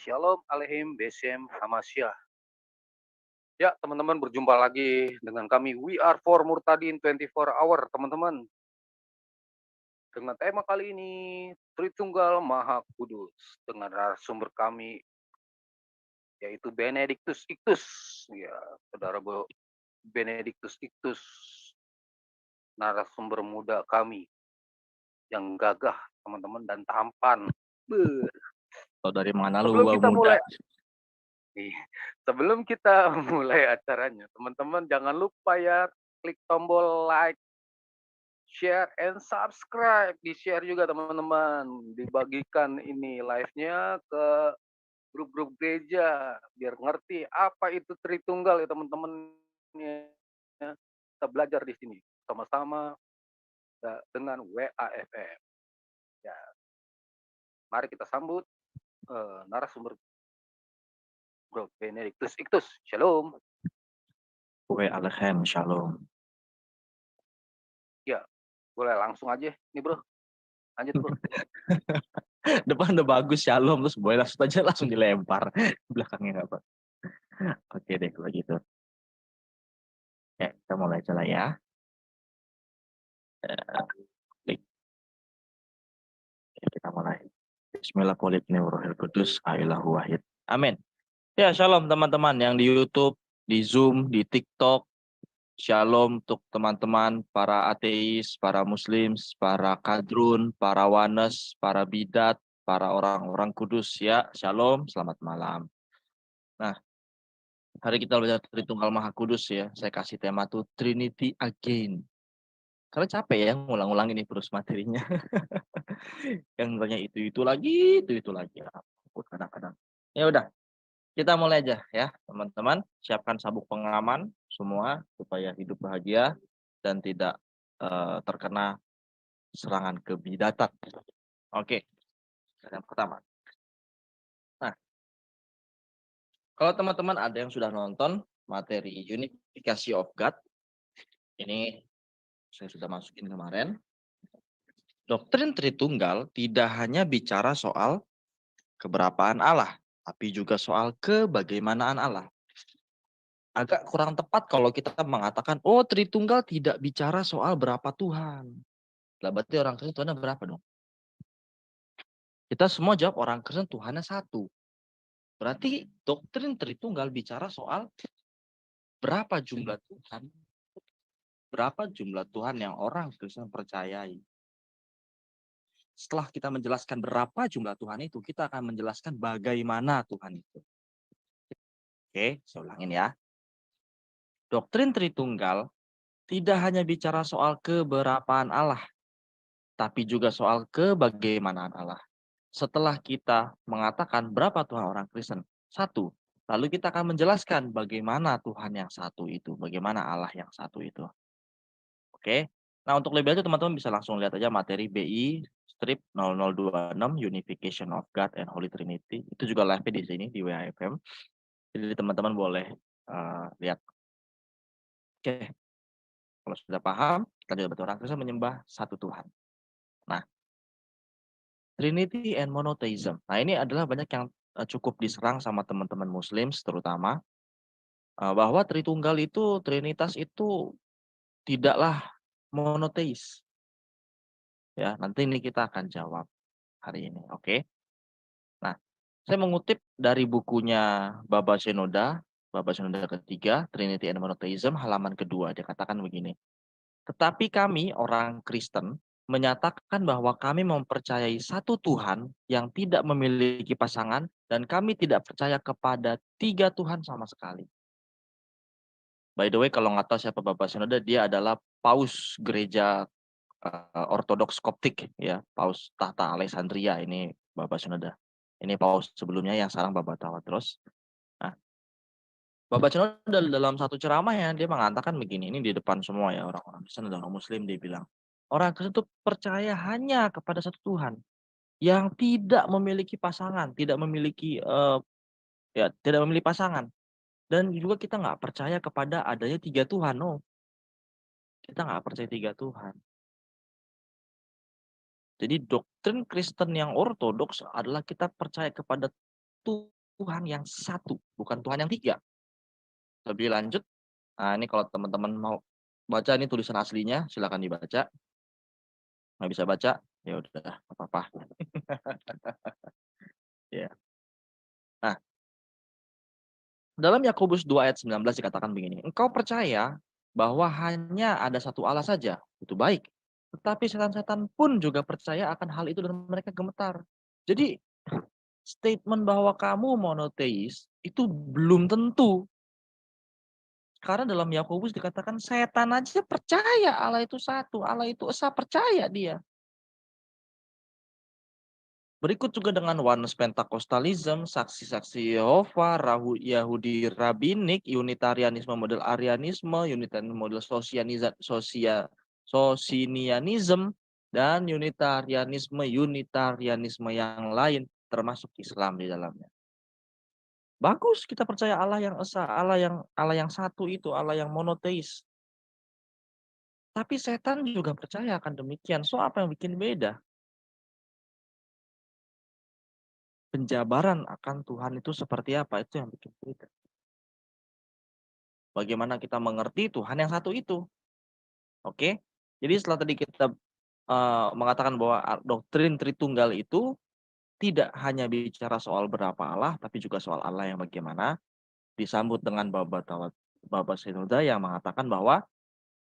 Shalom Aleihim Besem Hamasya. Ya, teman-teman berjumpa lagi dengan kami We Are For Murtadin 24 Hour, teman-teman. Dengan tema kali ini Tritunggal Maha Kudus dengan narasumber kami yaitu Benedictus Ictus. Ya, Saudara Benedictus Ictus, narasumber muda kami yang gagah, teman-teman, dan tampan. Beuh. Atau dari mana lu Sebelum wow kita muda? mulai Sebelum kita mulai acaranya, teman-teman jangan lupa ya klik tombol like, share, and subscribe. Di-share juga teman-teman. Dibagikan ini live-nya ke grup-grup gereja biar ngerti apa itu Tritunggal ya teman-teman. Kita belajar di sini sama-sama dengan WAFM. Ya, mari kita sambut narasumber Bro Benedictus Ictus. Shalom. Alehem shalom. Ya, boleh langsung aja nih bro. Lanjut bro. Depan udah bagus shalom, terus boleh langsung dilempar. Belakangnya nggak apa. Oke deh kalau gitu. Ya, kita mulai aja lah ya. Klik. Ya, kita mulai. Bismillahirrahmanirrahim. Amin. Ya, shalom teman-teman yang di YouTube, di Zoom, di TikTok. Shalom untuk teman-teman, para ateis, para muslim, para kadrun, para wanes, para bidat, para orang-orang kudus ya. Shalom, selamat malam. Nah, hari kita belajar Tritunggal Maha Kudus ya. Saya kasih tema tuh Trinity Again. Karena capek ya ngulang-ulang ini terus materinya. Yang tanya itu lagi, itu lagi. Kadang-kadang. Ya udah, kita mulai aja ya, teman-teman. Siapkan sabuk pengaman semua supaya hidup bahagia dan tidak terkena serangan kebidatan. Oke, yang pertama. Nah, kalau teman-teman ada yang sudah nonton materi Unification of God, ini saya sudah masukin kemarin. Doktrin Tritunggal tidak hanya bicara soal keberapaan Allah, tapi juga soal kebagaimanaan Allah. Agak kurang tepat kalau kita mengatakan, oh Tritunggal tidak bicara soal berapa Tuhan. Lah berarti orang Kristen Tuhannya berapa dong? Kita semua jawab orang Kristen Tuhannya satu. Berarti doktrin Tritunggal bicara soal berapa jumlah Tuhan, berapa jumlah Tuhan yang orang Kristen percayai. Setelah kita menjelaskan berapa jumlah Tuhan itu, kita akan menjelaskan bagaimana Tuhan itu. Oke, saya ulangin ya. Doktrin Tritunggal tidak hanya bicara soal keberapaan Allah, tapi juga soal kebagaimanaan Allah. Setelah kita mengatakan berapa Tuhan orang Kristen? Satu. Lalu kita akan menjelaskan bagaimana Tuhan yang satu itu, bagaimana Allah yang satu itu. Oke. Nah, untuk lebih lanjut teman-teman bisa langsung lihat aja materi BI strip 0026 Unification of God and Holy Trinity. Itu juga live di sini di WAFM. Jadi teman-teman boleh lihat. Oke. Kalau sudah paham, kita juga betul orang Kristen menyembah satu Tuhan. Nah, Trinity and Monotheism. Nah, ini adalah banyak yang cukup diserang sama teman-teman Muslim terutama bahwa Tritunggal itu, Trinitas itu tidaklah monoteis. Ya, nanti ini kita akan jawab hari ini, oke? Nah, saya mengutip dari bukunya Baba Shenoda ketiga, Trinity and Monotheism, halaman kedua. Dia katakan begini, tetapi kami orang Kristen menyatakan bahwa kami mempercayai satu Tuhan yang tidak memiliki pasangan dan kami tidak percaya kepada tiga Tuhan sama sekali. By the way, kalau nggak tahu siapa Baba Shenoda, dia adalah Paus Gereja Ortodoks Koptik ya, Paus Tahta Alexandria ini Baba Shenoda. Ini Paus sebelumnya yang sekarang Baba Tawadros. Nah, Baba Shenoda dalam satu ceramahnya dia mengatakan begini, ini di depan semua ya orang-orang Kristen dan orang Muslim, dia bilang, orang Kristen itu percaya hanya kepada satu Tuhan yang tidak memiliki pasangan, tidak memiliki tidak memiliki pasangan. Dan juga kita nggak percaya kepada adanya tiga Tuhan, no. Kita nggak percaya tiga Tuhan. Jadi doktrin Kristen yang ortodoks adalah kita percaya kepada Tuhan Tuhan yang satu, bukan Tuhan yang tiga. Lebih lanjut, nah ini kalau teman-teman mau baca ini tulisan aslinya, silakan dibaca. Nggak bisa baca, ya udah nggak apa-apa. Ya. Nah, dalam Yakobus 2 ayat 19 dikatakan begini, engkau percaya bahwa hanya ada satu Allah saja, itu baik. Tetapi setan-setan pun juga percaya akan hal itu dan mereka gemetar. Jadi statement bahwa kamu monoteis itu belum tentu. Karena dalam Yakobus dikatakan setan aja percaya Allah itu satu, Allah itu esa, percaya dia. Berikut juga dengan Oneness Pentecostalism, saksi-saksi Yehova, Yahudi Rabbinik, Unitarianisme model Arianisme, Unitarianisme model Socinianism, dan Unitarianisme yang lain, termasuk Islam di dalamnya. Bagus kita percaya Allah yang esa, Allah yang satu itu, Allah yang monoteis. Tapi setan juga percaya akan demikian. So apa yang bikin beda? Penjabaran akan Tuhan itu seperti apa, itu yang bikin beda. Bagaimana kita mengerti Tuhan yang satu itu. Oke. Jadi setelah tadi kita mengatakan bahwa doktrin Tritunggal itu tidak hanya bicara soal berapa Allah, tapi juga soal Allah yang bagaimana, disambut dengan Baba Senoda yang mengatakan bahwa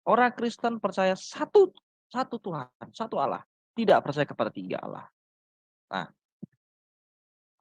orang Kristen percaya satu Tuhan, satu Allah, tidak percaya kepada tiga Allah. Nah,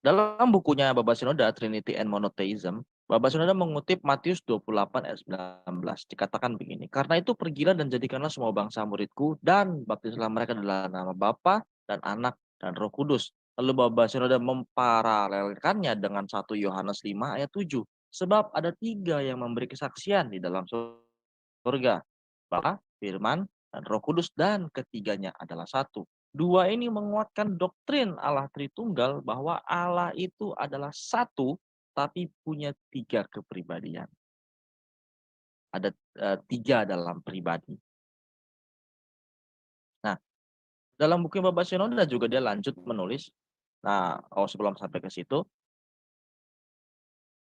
dalam bukunya Baba Senoda, Trinity and Monotheism, Baba Senoda mengutip Matius 28 ayat 19. Dikatakan begini, karena itu pergilah dan jadikanlah semua bangsa muridku dan baptislah mereka dalam nama Bapa dan Anak dan Roh Kudus. Lalu Baba Senoda memparalelkannya dengan 1 Yohanes 5 ayat 7. Sebab ada tiga yang memberi kesaksian di dalam surga. Bapa, Firman, dan Roh Kudus, dan ketiganya adalah satu. Dua ini menguatkan doktrin Allah Tritunggal bahwa Allah itu adalah satu tapi punya tiga kepribadian. Ada tiga dalam pribadi. Nah, dalam buku Baba Senoda juga dia lanjut menulis. Nah, sebelum sampai ke situ,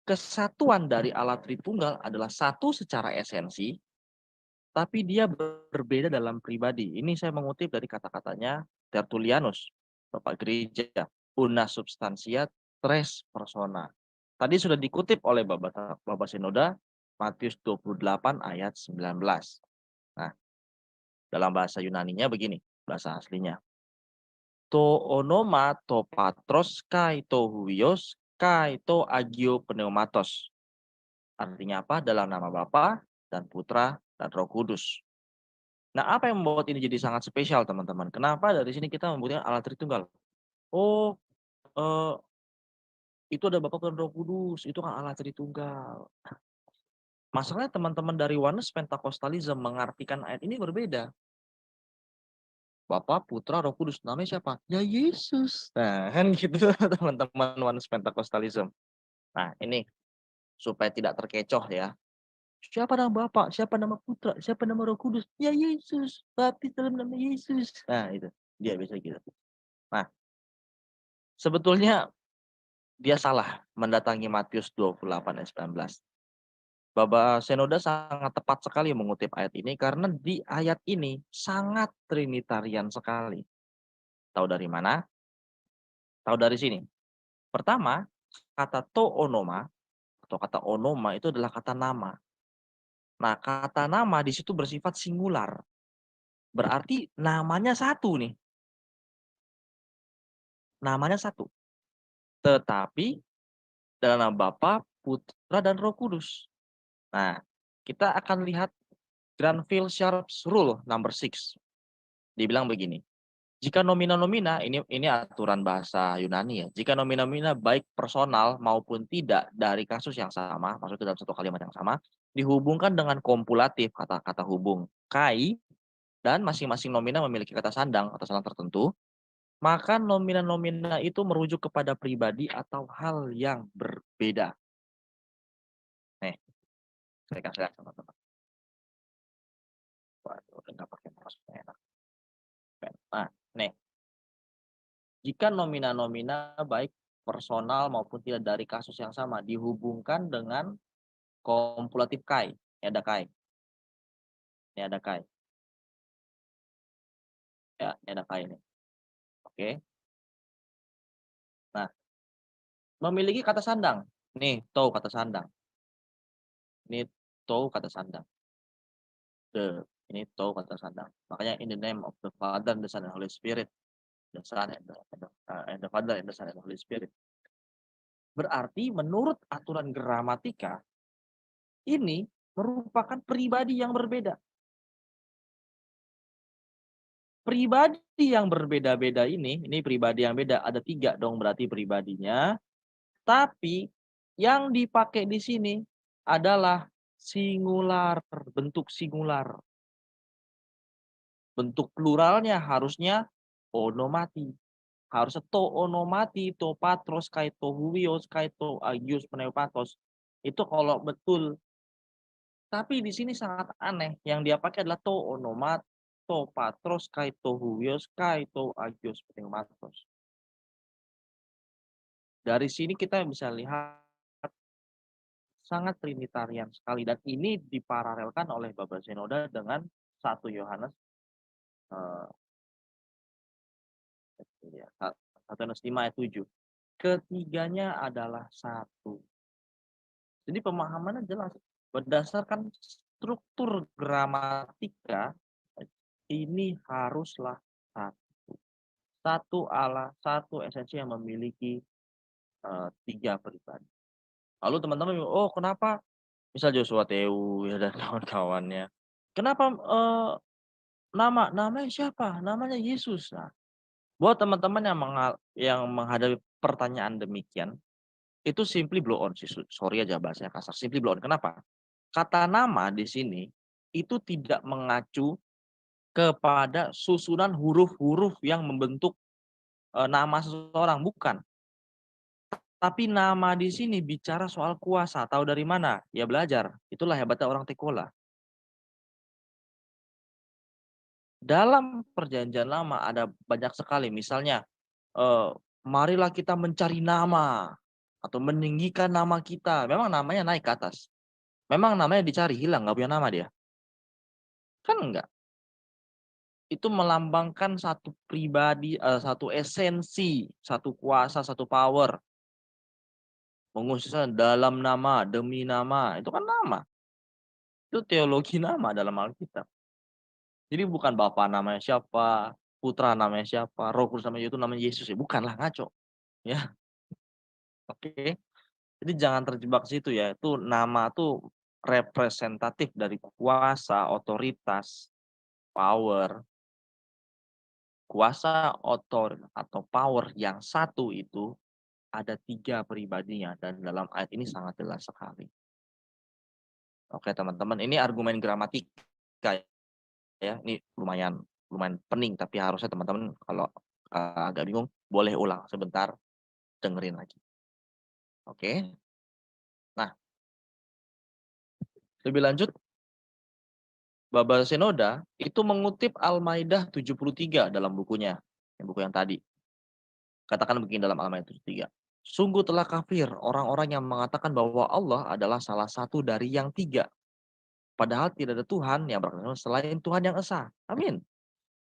kesatuan dari Allah Tritunggal adalah satu secara esensi, tapi dia berbeda dalam pribadi. Ini saya mengutip dari kata-katanya Tertullianus, Bapak Gereja, una substantia tres persona. Tadi sudah dikutip oleh Bapak Sinoda, Matius 28 ayat 19. Nah, dalam bahasa Yunaninya begini, bahasa aslinya. To onoma to patros kai to huios kai to agio pneumatos. Artinya apa? Dalam nama Bapa dan Putra dan Roh Kudus. Nah, apa yang membuat ini jadi sangat spesial, teman-teman? Kenapa dari sini kita membutuhkan Allah Tritunggal? Oh, eh, itu ada Bapa dan Roh Kudus, itu kan Allah Tritunggal. Masalahnya teman-teman dari Oneness Pentecostalism mengartikan ayat ini berbeda. Bapa, Putra, Roh Kudus, namanya siapa? Ya Yesus. Nah, kan gitu teman-teman Oneness Pentecostalism. Nah, ini supaya tidak terkecoh ya. Siapa nama Bapa? Siapa nama Putra? Siapa nama Roh Kudus? Ya Yesus. Baptis dalam nama Yesus. Nah, itu. Dia bisa gitu. Nah, sebetulnya dia salah mendatangi Matius 28 ayat 19. Baba Senoda sangat tepat sekali mengutip ayat ini karena di ayat ini sangat trinitarian sekali. Tahu dari mana? Tahu dari sini. Pertama, kata to onoma atau kata onoma itu adalah kata nama. Nah, kata nama di situ bersifat singular. Berarti namanya satu nih. Namanya satu. Tetapi dalam nama Bapa, Putra, dan Roh Kudus. Nah, kita akan lihat Granville Sharp's Rule number 6. Dibilang begini, jika nomina-nomina, ini aturan bahasa Yunani ya, jika nomina-nomina baik personal maupun tidak dari kasus yang sama, maksudnya dalam satu kalimat yang sama, dihubungkan dengan kompulatif, kata-kata hubung, kai, dan masing-masing nomina memiliki kata sandang atau sandang tertentu, maka nomina-nomina itu merujuk kepada pribadi atau hal yang berbeda. Nih, saya kasih lihat teman-teman. Waduh, nggak pakai mouse enak. Nah, nih, jika nomina-nomina baik personal maupun tidak dari kasus yang sama, dihubungkan dengan kompulatif kai. Ini ada kai. Ini ada kai. Ya, ini ada kai ini. Oke. Nah, memiliki kata sandang. Nih, to kata sandang. Ini to kata sandang. Ini to kata sandang. Makanya in the name of the Father, the Son, and Holy Spirit. The Son and the Father and the Son and the Holy Spirit. Berarti menurut aturan gramatika, ini merupakan pribadi yang berbeda. Pribadi yang berbeda-beda ini pribadi yang beda, ada 3 dong berarti pribadinya. Tapi yang dipakai di sini adalah singular, bentuk singular. Bentuk pluralnya harusnya onomati. Harusnya to onomati, to patros, kai to huios, kai to agios pneumatos. Itu kalau betul. Tapi di sini sangat aneh. Yang dia pakai adalah to onomat, to patros, kai to huios, kai to agios pneumatos. Dari sini kita bisa lihat sangat trinitarian sekali, dan ini diparalelkan oleh Baba Zenoda dengan 1 Yohanes 1 Yohanes 5 ayat 7. Ketiganya adalah satu. Jadi pemahamannya jelas. Berdasarkan struktur gramatika, ini haruslah satu. Satu Allah, satu esensi yang memiliki 3 pribadi. Lalu teman-teman, oh kenapa? Misal Joshua Teu ya dan kawan-kawannya. Kenapa namanya siapa? Namanya Yesus. Nah, buat teman-teman yang menghadapi pertanyaan demikian, itu simply blow on sih. Sorry aja bahasanya kasar. Simply blow on. Kenapa? Kata nama di sini itu tidak mengacu kepada susunan huruf-huruf yang membentuk nama seseorang, bukan. Tapi nama di sini bicara soal kuasa. Tahu dari mana? Ya belajar. Itulah hebatnya orang Tekola. Dalam perjanjian lama ada banyak sekali. Misalnya, marilah kita mencari nama atau meninggikan nama kita. Memang namanya naik ke atas. Memang namanya dicari, hilang, nggak punya nama dia. Kan enggak. Itu melambangkan satu pribadi, satu esensi, satu kuasa, satu power. Mengusung dalam nama, demi nama, itu kan nama. Itu teologi nama dalam Alkitab. Jadi bukan Bapa namanya siapa, Putra namanya siapa, Roh Kudus namanya Yesus ya, bukanlah, ngaco. Ya, oke. Jadi jangan terjebak situ ya. Itu nama tuh representatif dari kuasa, otoritas, power. Kuasa, atau power yang satu itu ada 3 pribadinya, dan dalam ayat ini sangat jelas sekali. Oke teman-teman, ini argumen gramatika ya. Ini lumayan pening, tapi harusnya teman-teman kalau agak bingung boleh ulang sebentar, dengerin lagi. Oke. Nah, lebih lanjut, Baba Senoda itu mengutip Al-Maidah 73 dalam bukunya, buku yang tadi. Katakan begini dalam Al-Maidah 73. Sungguh telah kafir orang-orang yang mengatakan bahwa Allah adalah salah satu dari yang 3. Padahal tidak ada Tuhan yang berkenan selain Tuhan yang esa. Amin.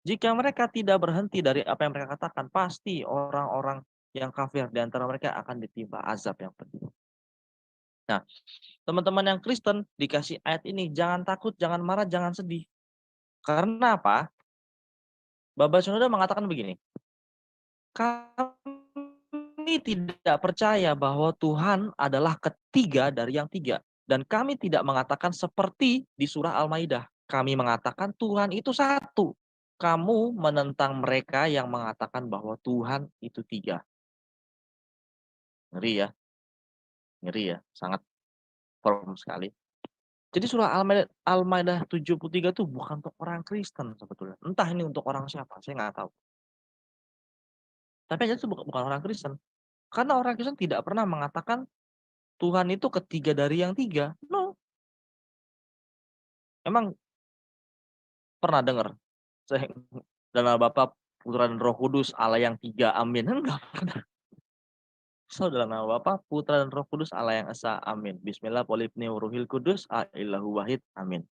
Jika mereka tidak berhenti dari apa yang mereka katakan, pasti orang-orang yang kafir di antara mereka akan ditimpa azab yang pedih. Nah, teman-teman yang Kristen dikasih ayat ini, jangan takut, jangan marah, jangan sedih. Karena apa? Baba Senoda mengatakan begini, kami tidak percaya bahwa Tuhan adalah ketiga dari yang 3. Dan kami tidak mengatakan seperti di surah Al-Maidah. Kami mengatakan Tuhan itu satu. Kamu menentang mereka yang mengatakan bahwa Tuhan itu 3. Ngeri ya. Ngeri ya. Sangat firm sekali. Jadi surah Al-Maidah 73 itu bukan untuk orang Kristen sebetulnya. Entah ini untuk orang siapa, saya nggak tahu. Tapi aja itu bukan orang Kristen. Karena orang Kristen tidak pernah mengatakan Tuhan itu ketiga dari yang 3. No. Emang pernah dengar dalam Bapa, Putra dan Roh Kudus Allah yang 3, amin? Enggak pernah. So dalam nama Bapa, Putra dan Roh Kudus, Allah yang Esa. Amin. Bismillah, polipneu ruhil kudus, Illahu wahid. Amin.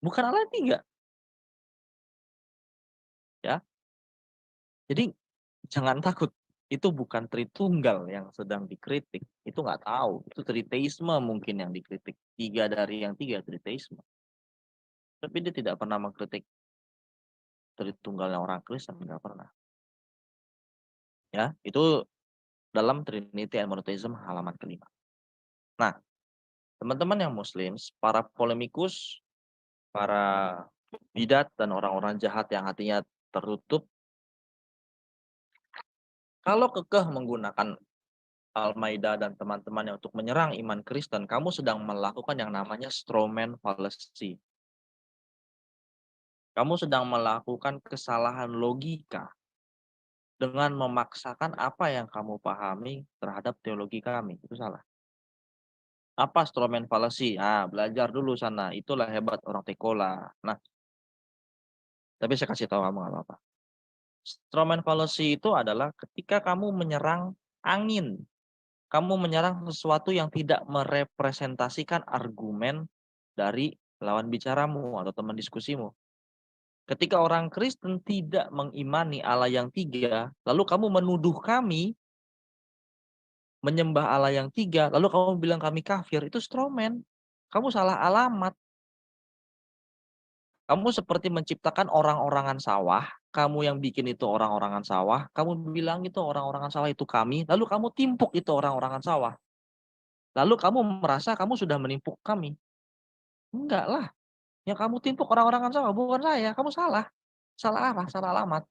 Bukan Allah yang tiga, ya. Jadi jangan takut. Itu bukan Tritunggal yang sedang dikritik. Itu nggak tahu. Itu triteisme mungkin yang dikritik. Tiga dari yang tiga triteisme. Tapi dia tidak pernah mengkritik Tritunggalnya orang Kristen, nggak pernah. Ya, itu dalam Trinity and Monotheism halaman kelima. Nah, teman-teman yang Muslim, para polemikus, para bidat dan orang-orang jahat yang hatinya tertutup, kalau kekeh menggunakan Al-Maidah dan teman-temannya untuk menyerang iman Kristen, kamu sedang melakukan yang namanya strawman fallacy. Kamu sedang melakukan kesalahan logika dengan memaksakan apa yang kamu pahami terhadap teologi kami. Itu salah. Apa strawman fallacy? Belajar dulu sana. Itulah hebat orang Tekola. Nah, tapi saya kasih tahu kamu nggak apa-apa. Strawman fallacy itu adalah ketika kamu menyerang angin. Kamu menyerang sesuatu yang tidak merepresentasikan argumen dari lawan bicaramu atau teman diskusimu. Ketika orang Kristen tidak mengimani Allah yang tiga, lalu kamu menuduh kami menyembah Allah yang tiga, lalu kamu bilang kami kafir, itu strawman. Kamu salah alamat. Kamu seperti menciptakan orang-orangan sawah, kamu yang bikin itu orang-orangan sawah, kamu bilang itu orang-orangan sawah itu kami, lalu kamu timpuk itu orang-orangan sawah. Lalu kamu merasa kamu sudah menimpuk kami. Enggak lah, yang kamu timpuk orang-orangan sawah, bukan saya, kamu salah. Salah arah, salah alamat.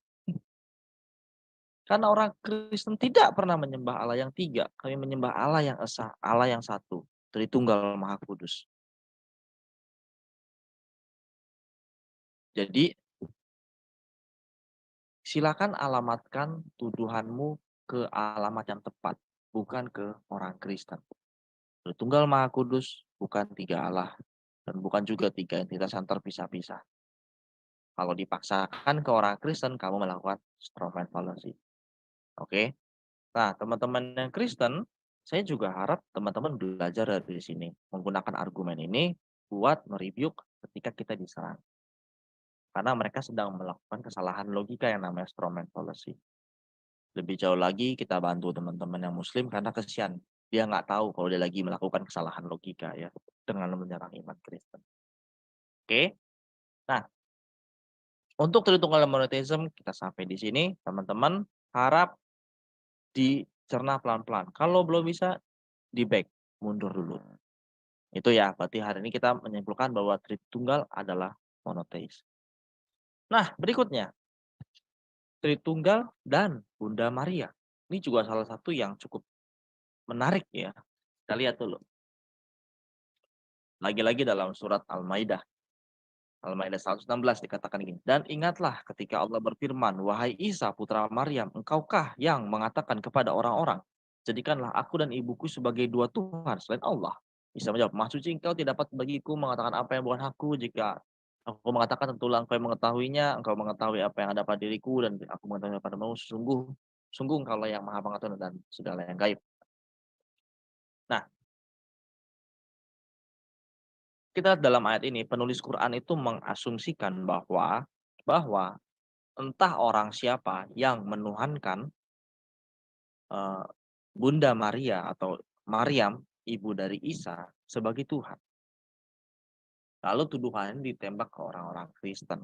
Karena orang Kristen tidak pernah menyembah Allah yang tiga, kami menyembah Allah yang esa, Allah yang satu, Tritunggal Maha Kudus. Jadi silakan alamatkan tuduhanmu ke alamat yang tepat, bukan ke orang Kristen. Tritunggal Maha Kudus bukan tiga Allah dan bukan juga tiga entitas yang terpisah-pisah. Kalau dipaksakan ke orang Kristen, kamu melakukan strawman fallacy. Oke? Nah, teman-teman yang Kristen, saya juga harap teman-teman belajar dari sini. Menggunakan argumen ini buat merebuke ketika kita diserang. Karena mereka sedang melakukan kesalahan logika yang namanya strawman fallacy. Lebih jauh lagi kita bantu teman-teman yang Muslim karena kesian. Dia nggak tahu kalau dia lagi melakukan kesalahan logika ya dengan menyerang iman Kristen. Oke? Nah, untuk Tritunggal Monotheism kita sampai di sini, teman-teman. Harap dicerna pelan-pelan. Kalau belum bisa, di back, mundur dulu. Itu ya, berarti hari ini kita menyimpulkan bahwa Tritunggal adalah monoteis. Nah, berikutnya. Tritunggal dan Bunda Maria. Ini juga salah satu yang cukup menarik ya. Kita lihat dulu. Lagi-lagi dalam surat Al-Maidah. Al-Maidah 116 dikatakan gini. Dan ingatlah ketika Allah berfirman, wahai Isa putra Maryam, engkaukah yang mengatakan kepada orang-orang, jadikanlah aku dan ibuku sebagai dua Tuhan selain Allah. Isa menjawab, Maha suci engkau tidak dapat bagiku mengatakan apa yang bukan aku. Jika aku mengatakan tentulah engkau yang mengetahuinya, engkau mengetahui apa yang ada pada diriku dan aku mengetahui padamu. Sungguh engkaulah yang maha pengetahuan dan segala yang gaib. Nah, kita dalam ayat ini penulis Quran itu mengasumsikan bahwa entah orang siapa yang menuhankan Bunda Maria atau Maryam, ibu dari Isa, sebagai Tuhan. Lalu tuduhan ditembak ke orang-orang Kristen.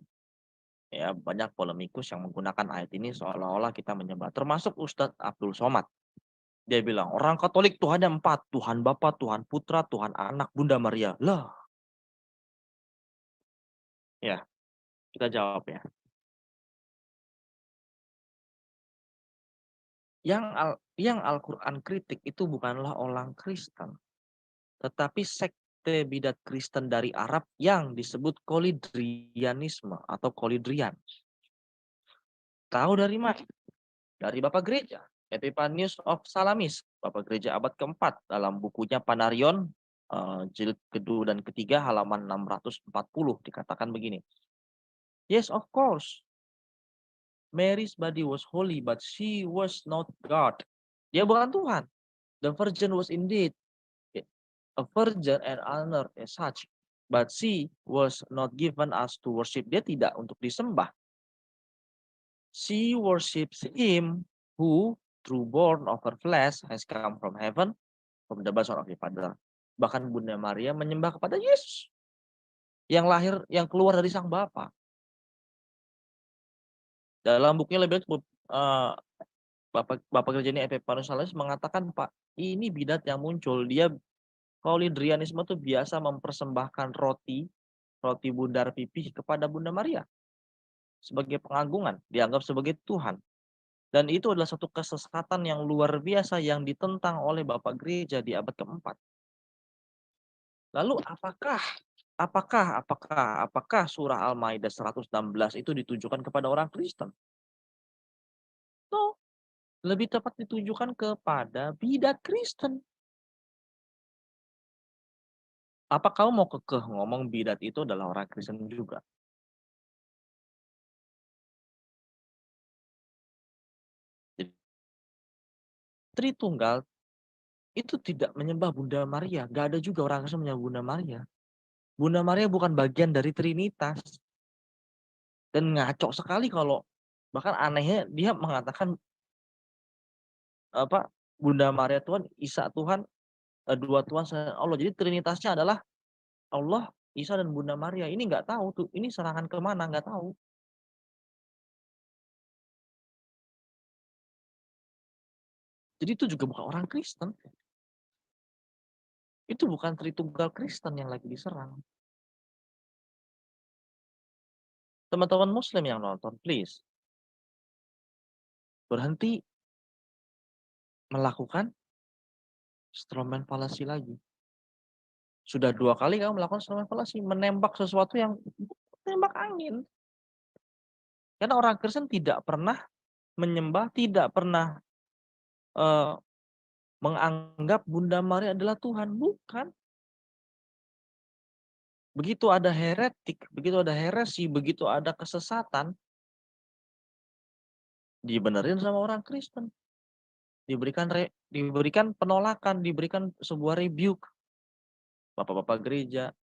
Ya, banyak polemikus yang menggunakan ayat ini seolah-olah kita menyembah. Termasuk Ustadz Abdul Somad. Dia bilang, orang Katolik Tuhannya 4. Tuhan Bapa, Tuhan Putra, Tuhan Anak, Bunda Maria. Lah. Ya, kita jawab ya. Yang Al-Quran kritik itu bukanlah orang Kristen. Tetapi sekte bidat Kristen dari Arab yang disebut kolidrianisme atau kolidrian. Tahu dari mana? Dari Bapak Gereja, Epiphanius of Salamis, Bapak Gereja abad keempat dalam bukunya Panarion, jilid kedua dan ketiga halaman 640 dikatakan begini. Yes, of course. Mary's body was holy, but she was not God. Dia bukan Tuhan. The virgin was indeed a virgin and honored as such, but she was not given us to worship. Dia tidak untuk disembah. She worships him who through born of her flesh has come from heaven, from the bosom of the Father. Bahkan Bunda Maria menyembah kepada Yesus yang lahir, yang keluar dari Sang Bapa. Dalam bukunya lebih Bapak Gereja ini Epifanus Salius mengatakan, Pak, ini bidat yang muncul. Dia Kaulidrianisme itu biasa mempersembahkan roti bundar pipih kepada Bunda Maria sebagai pengagungan, dianggap sebagai Tuhan. Dan itu adalah satu kesesatan yang luar biasa yang ditentang oleh Bapak Gereja di abad keempat. Lalu apakah surah Al-Maidah 116 itu ditujukan kepada orang Kristen? No, lebih tepat ditujukan kepada bidat Kristen. Apa kamu mau kekeh ngomong bidat itu adalah orang Kristen juga? Tritunggal itu tidak menyembah Bunda Maria. Gak ada juga orang Kristen menyembah Bunda Maria. Bunda Maria bukan bagian dari Trinitas. Dan ngaco sekali kalau, bahkan anehnya dia mengatakan Bunda Maria Tuhan, Isa Tuhan, dua Tuhan Allah. Jadi Trinitasnya adalah Allah, Isa, dan Bunda Maria. Ini nggak tahu tuh, ini serangan kemana nggak tahu. Jadi itu juga bukan orang Kristen. Itu bukan Tritunggal Kristen yang lagi diserang. Teman-teman Muslim yang nonton, please berhenti melakukan strawman fallacy lagi. Sudah 2 kali kamu melakukan strawman fallacy, menembak sesuatu yang tembak angin. Karena orang Kristen tidak pernah menyembah, tidak pernah menganggap Bunda Maria adalah Tuhan, bukan. Begitu ada heretik, begitu ada heresi, begitu ada kesesatan, dibenerin sama orang Kristen. Diberikan penolakan, diberikan sebuah rebuke. Bapak-bapak gereja.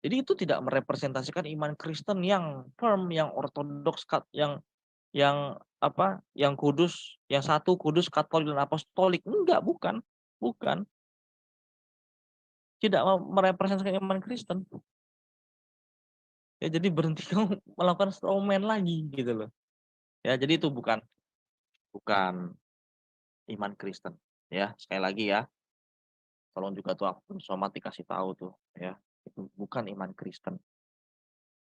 Jadi itu tidak merepresentasikan iman Kristen yang firm, yang ortodoks, yang kudus, yang satu, kudus, katolik, dan apostolik. Enggak, bukan. Tidak merepresentasikan iman Kristen. Ya, jadi berhenti kamu melakukan strawman lagi gitu loh. Ya, jadi itu bukan iman Kristen. Ya, sekali lagi ya. Tolong juga tuh akun somat dikasih tahu tuh ya. Itu bukan iman Kristen.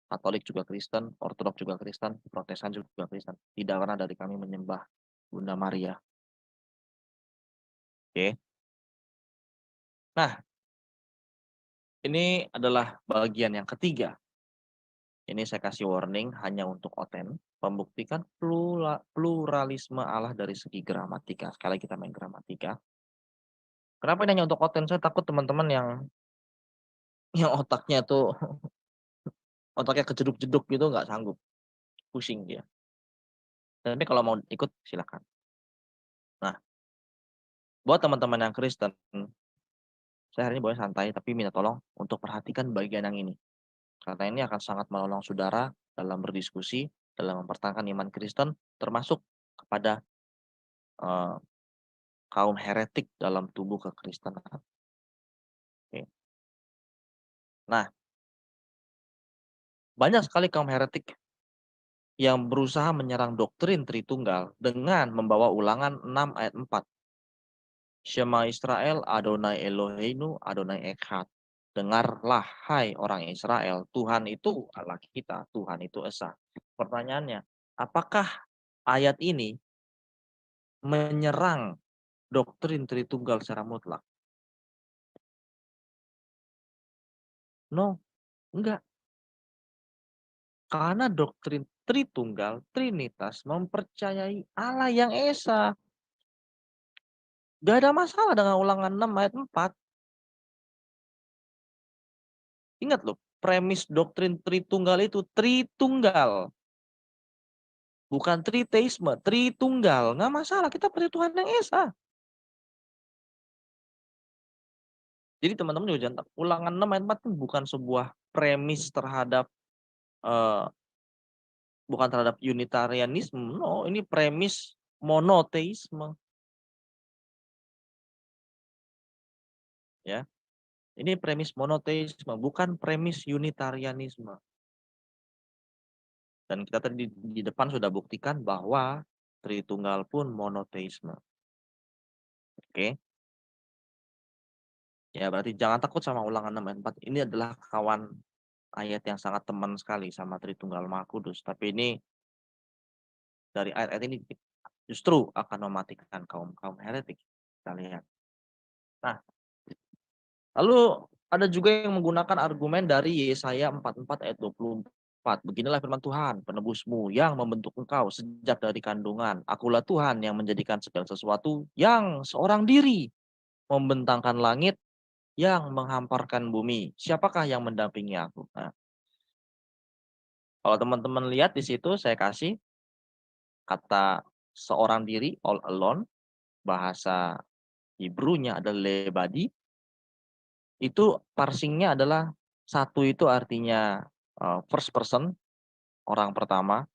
Katolik juga Kristen, Ortodoks juga Kristen, Protestan juga Kristen. Tidak pernah dari kami menyembah Bunda Maria. Oke. Nah, ini adalah bagian yang ketiga. Ini saya kasih warning hanya untuk Oten. Membuktikan pluralisme Allah dari segi gramatika. Sekali kita main gramatika. Kenapa ini hanya untuk Oten? Saya takut teman-teman yang otaknya kejeduk-jeduk gitu nggak sanggup. Pusing dia. Tapi kalau mau ikut silakan. Nah, buat teman-teman yang Kristen, saya hari ini boleh santai, tapi minta tolong untuk perhatikan bagian yang ini. Karena ini akan sangat menolong saudara dalam berdiskusi, dalam mempertahankan iman Kristen, termasuk kepada kaum heretik dalam tubuh kekristenan. Oke. Nah, banyak sekali kaum heretik yang berusaha menyerang doktrin Tritunggal dengan membawa Ulangan 6 ayat 4. Shema Israel, Adonai Eloheinu, Adonai Echad. Dengarlah, hai orang Israel, Tuhan itu Allah kita, Tuhan itu Esa. Pertanyaannya, apakah ayat ini menyerang doktrin Tritunggal secara mutlak? No, enggak. Karena doktrin Tritunggal, Trinitas, mempercayai Allah yang Esa. Gak ada masalah dengan Ulangan 6 ayat 4. Ingat loh, premis doktrin Tritunggal itu Tritunggal. Bukan triteisme, Tritunggal. Nggak masalah, kita percaya Tuhan yang Esa. Jadi teman-teman juga jangan, Ulangan 6 ayat 4 itu bukan sebuah premis terhadap bukan terhadap Unitarianisme. No, ini premis monoteisme. Ya. Ini premis monoteisme, bukan premis Unitarianisme. Dan kita tadi di depan sudah buktikan bahwa Tritunggal pun monoteisme. Oke. Ya, berarti jangan takut sama Ulangan 6 ayat 4. Ini adalah kawan ayat yang sangat teman sekali sama Tritunggal Maha Kudus. Tapi ini dari ayat-ayat ini justru akan mematikan kaum heretik. Kita lihat. Nah, lalu ada juga yang menggunakan argumen dari Yesaya 44 ayat 24. Beginilah firman Tuhan, penebusmu yang membentuk engkau sejak dari kandungan. Akulah Tuhan yang menjadikan segala sesuatu yang seorang diri, membentangkan langit, yang menghamparkan bumi. Siapakah yang mendampingi aku? Nah, kalau teman-teman lihat di situ saya kasih kata seorang diri, all alone, bahasa Hebrew-nya adalah lebadi. Itu parsingnya adalah satu itu artinya first person, orang pertama.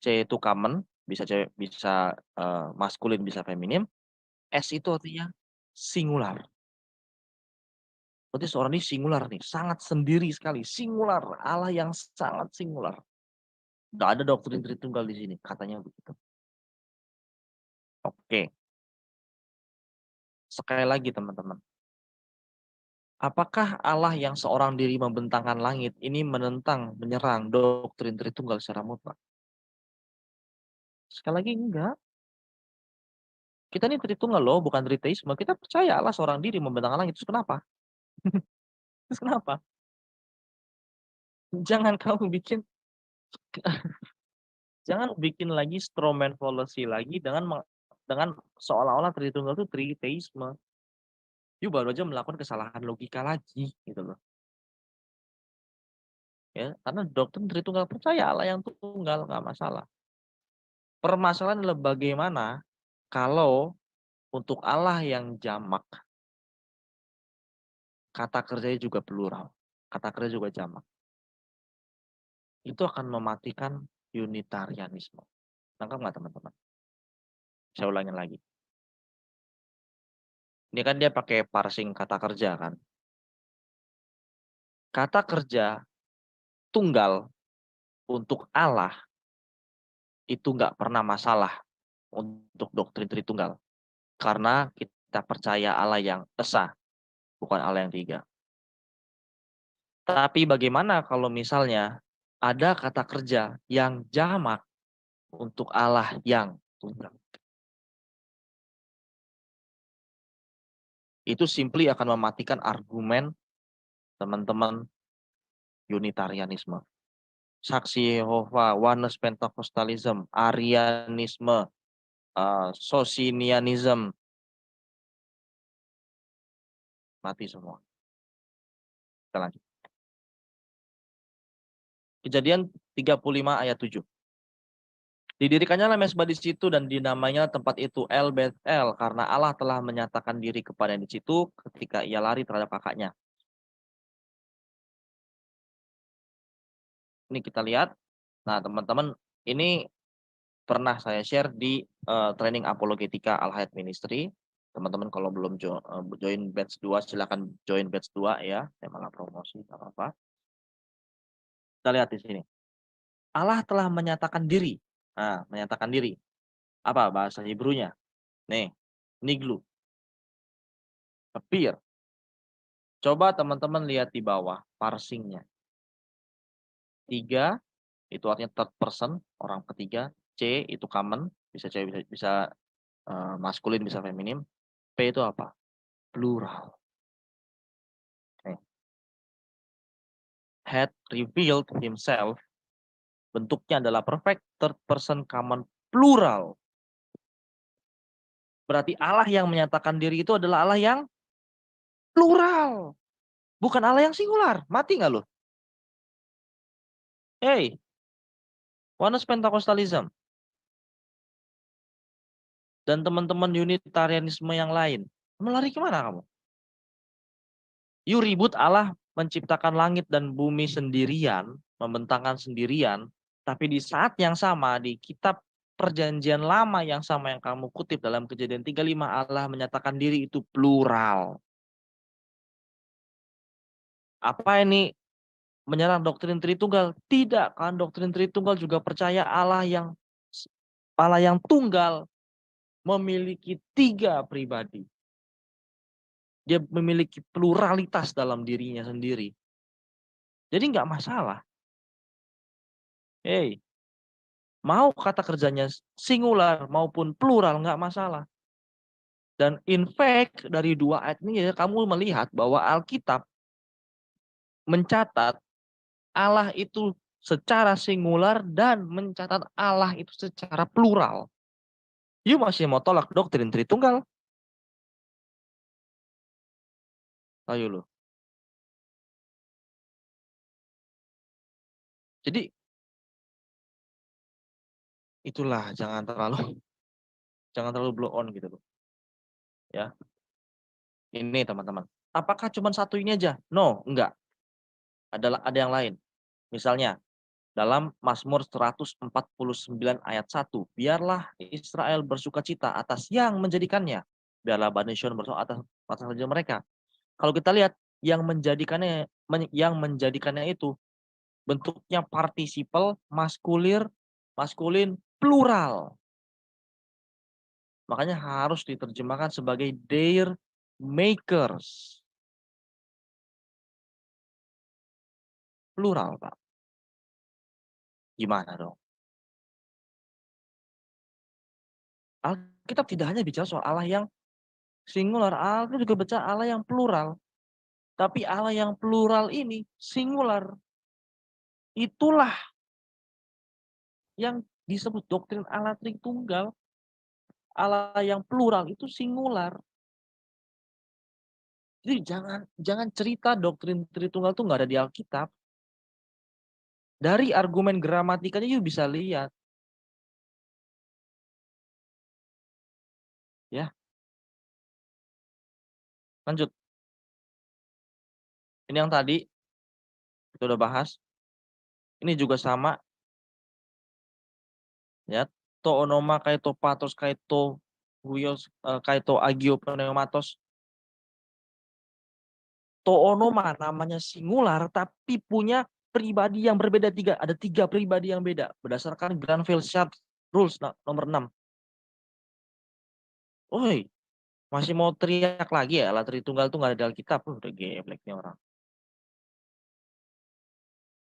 C itu common, bisa cewek, bisa maskulin, bisa feminim. S itu artinya singular. Berarti seorang ini singular nih, sangat sendiri sekali, singular, Allah yang sangat singular. Nggak ada doktrin Tritunggal di sini, katanya begitu. Oke. Sekali lagi teman-teman. Apakah Allah yang seorang diri membentangkan langit ini menentang, menyerang doktrin Tritunggal secara mutlak? Sekali lagi enggak. Kita ini Tritunggal loh, bukan triteisme. Kita percaya Allah seorang diri membentangkan langit. Terus kenapa? Terus kenapa? Jangan kamu bikin jangan bikin lagi strawman fallacy lagi dengan seolah-olah Tritunggal itu triteisme. You baru aja melakukan kesalahan logika lagi gitu loh. Ya, karena doktrin Tritunggal percaya Allah yang tunggal, nggak masalah. Permasalahan adalah bagaimana kalau untuk Allah yang jamak, kata kerjanya juga plural, kata kerja juga jamak. Itu akan mematikan Unitarianisme. Nangkap nggak teman-teman? Saya ulangin lagi. Ini kan dia pakai parsing kata kerja kan. Kata kerja tunggal untuk Allah itu nggak pernah masalah untuk doktrin Tritunggal. Karena kita percaya Allah yang esa, bukan Allah yang tiga. Tapi bagaimana kalau misalnya ada kata kerja yang jamak untuk Allah yang tunggal? Itu simply akan mematikan argumen teman-teman Unitarianisme. Saksi Yehova, Oneness Pentecostalism, Arianisme, Socinianism, mati semua. Kita lanjut. Kejadian 35 ayat 7. Didirikannya mesbah di situ dan dinamainya tempat itu El Bethel karena Allah telah menyatakan diri kepada di situ ketika ia lari terhadap kakaknya. Ini kita lihat. Nah, teman-teman, ini pernah saya share di training apologetika Al-Hayat Ministry. Teman-teman kalau belum join batch 2 silakan join batch 2 ya. Saya malah promosi enggak apa-apa. Kita lihat di sini. Allah telah menyatakan diri. Nah, menyatakan diri. Apa bahasa Hebrew-nya? Nih, niglu. Appear. Coba teman-teman lihat di bawah parsingnya. 3 itu artinya third person, orang ketiga. C itu common, bisa cewek, bisa maskulin, bisa feminim. P itu apa? Plural. Nih. Had revealed himself. Bentuknya adalah perfect third person common plural. Berarti Allah yang menyatakan diri itu adalah Allah yang plural. Bukan Allah yang singular. Mati nggak lo? Hey, Oneness Pentecostalism. dan teman-teman Unitarianisme yang lain. Mau lari kemana kamu? You ribut Allah menciptakan langit dan bumi sendirian, membentangkan sendirian, tapi di saat yang sama di kitab perjanjian lama yang sama yang kamu kutip dalam Kejadian 35, Allah menyatakan diri itu plural. Apa ini menyerang doktrin Tritunggal? Tidak, kan doktrin Tritunggal juga percaya Allah yang tunggal memiliki 3 pribadi. Dia memiliki pluralitas dalam dirinya sendiri. Jadi nggak masalah. Hey, mau kata kerjanya singular maupun plural nggak masalah. Dan in fact dari 2 ayat ini ya, kamu melihat bahwa Alkitab mencatat Allah itu secara singular dan mencatat Allah itu secara plural. You masih mau tolak doktrin Tritunggal? Ayo lo. Jadi itulah jangan terlalu blow on gitu loh. Ya. Ini teman-teman. Apakah cuma satu ini aja? No, enggak. Ada yang lain. Misalnya dalam Mazmur 149 ayat 1, biarlah Israel bersukacita atas yang menjadikannya. Biarlah Bani Sion bersorak atas raja mereka. Kalau kita lihat yang menjadikannya itu bentuknya partisipal maskulin plural. Makanya harus diterjemahkan sebagai their makers. Plural, Pak. Gimana dong? Alkitab tidak hanya bicara soal Allah yang singular, Alkitab juga bicara Allah yang plural. Tapi Allah yang plural ini singular. Itulah yang disebut doktrin Allah Tritunggal. Allah yang plural itu singular. Jadi jangan cerita doktrin Tritunggal itu nggak ada di Alkitab. Dari argumen gramatikanya you bisa lihat. Ya. Lanjut. Ini yang tadi kita udah bahas. Ini juga sama. Ya. To onoma kaito patos kaito huios kaito agio pneumatos. To onoma namanya singular tapi punya pribadi yang berbeda ada 3 pribadi yang beda berdasarkan Granville-Sharp Rules nomor 6. Oi, masih mau teriak lagi ya Allah Tritunggal itu nggak ada di Alkitab? Udah geblek nih orang.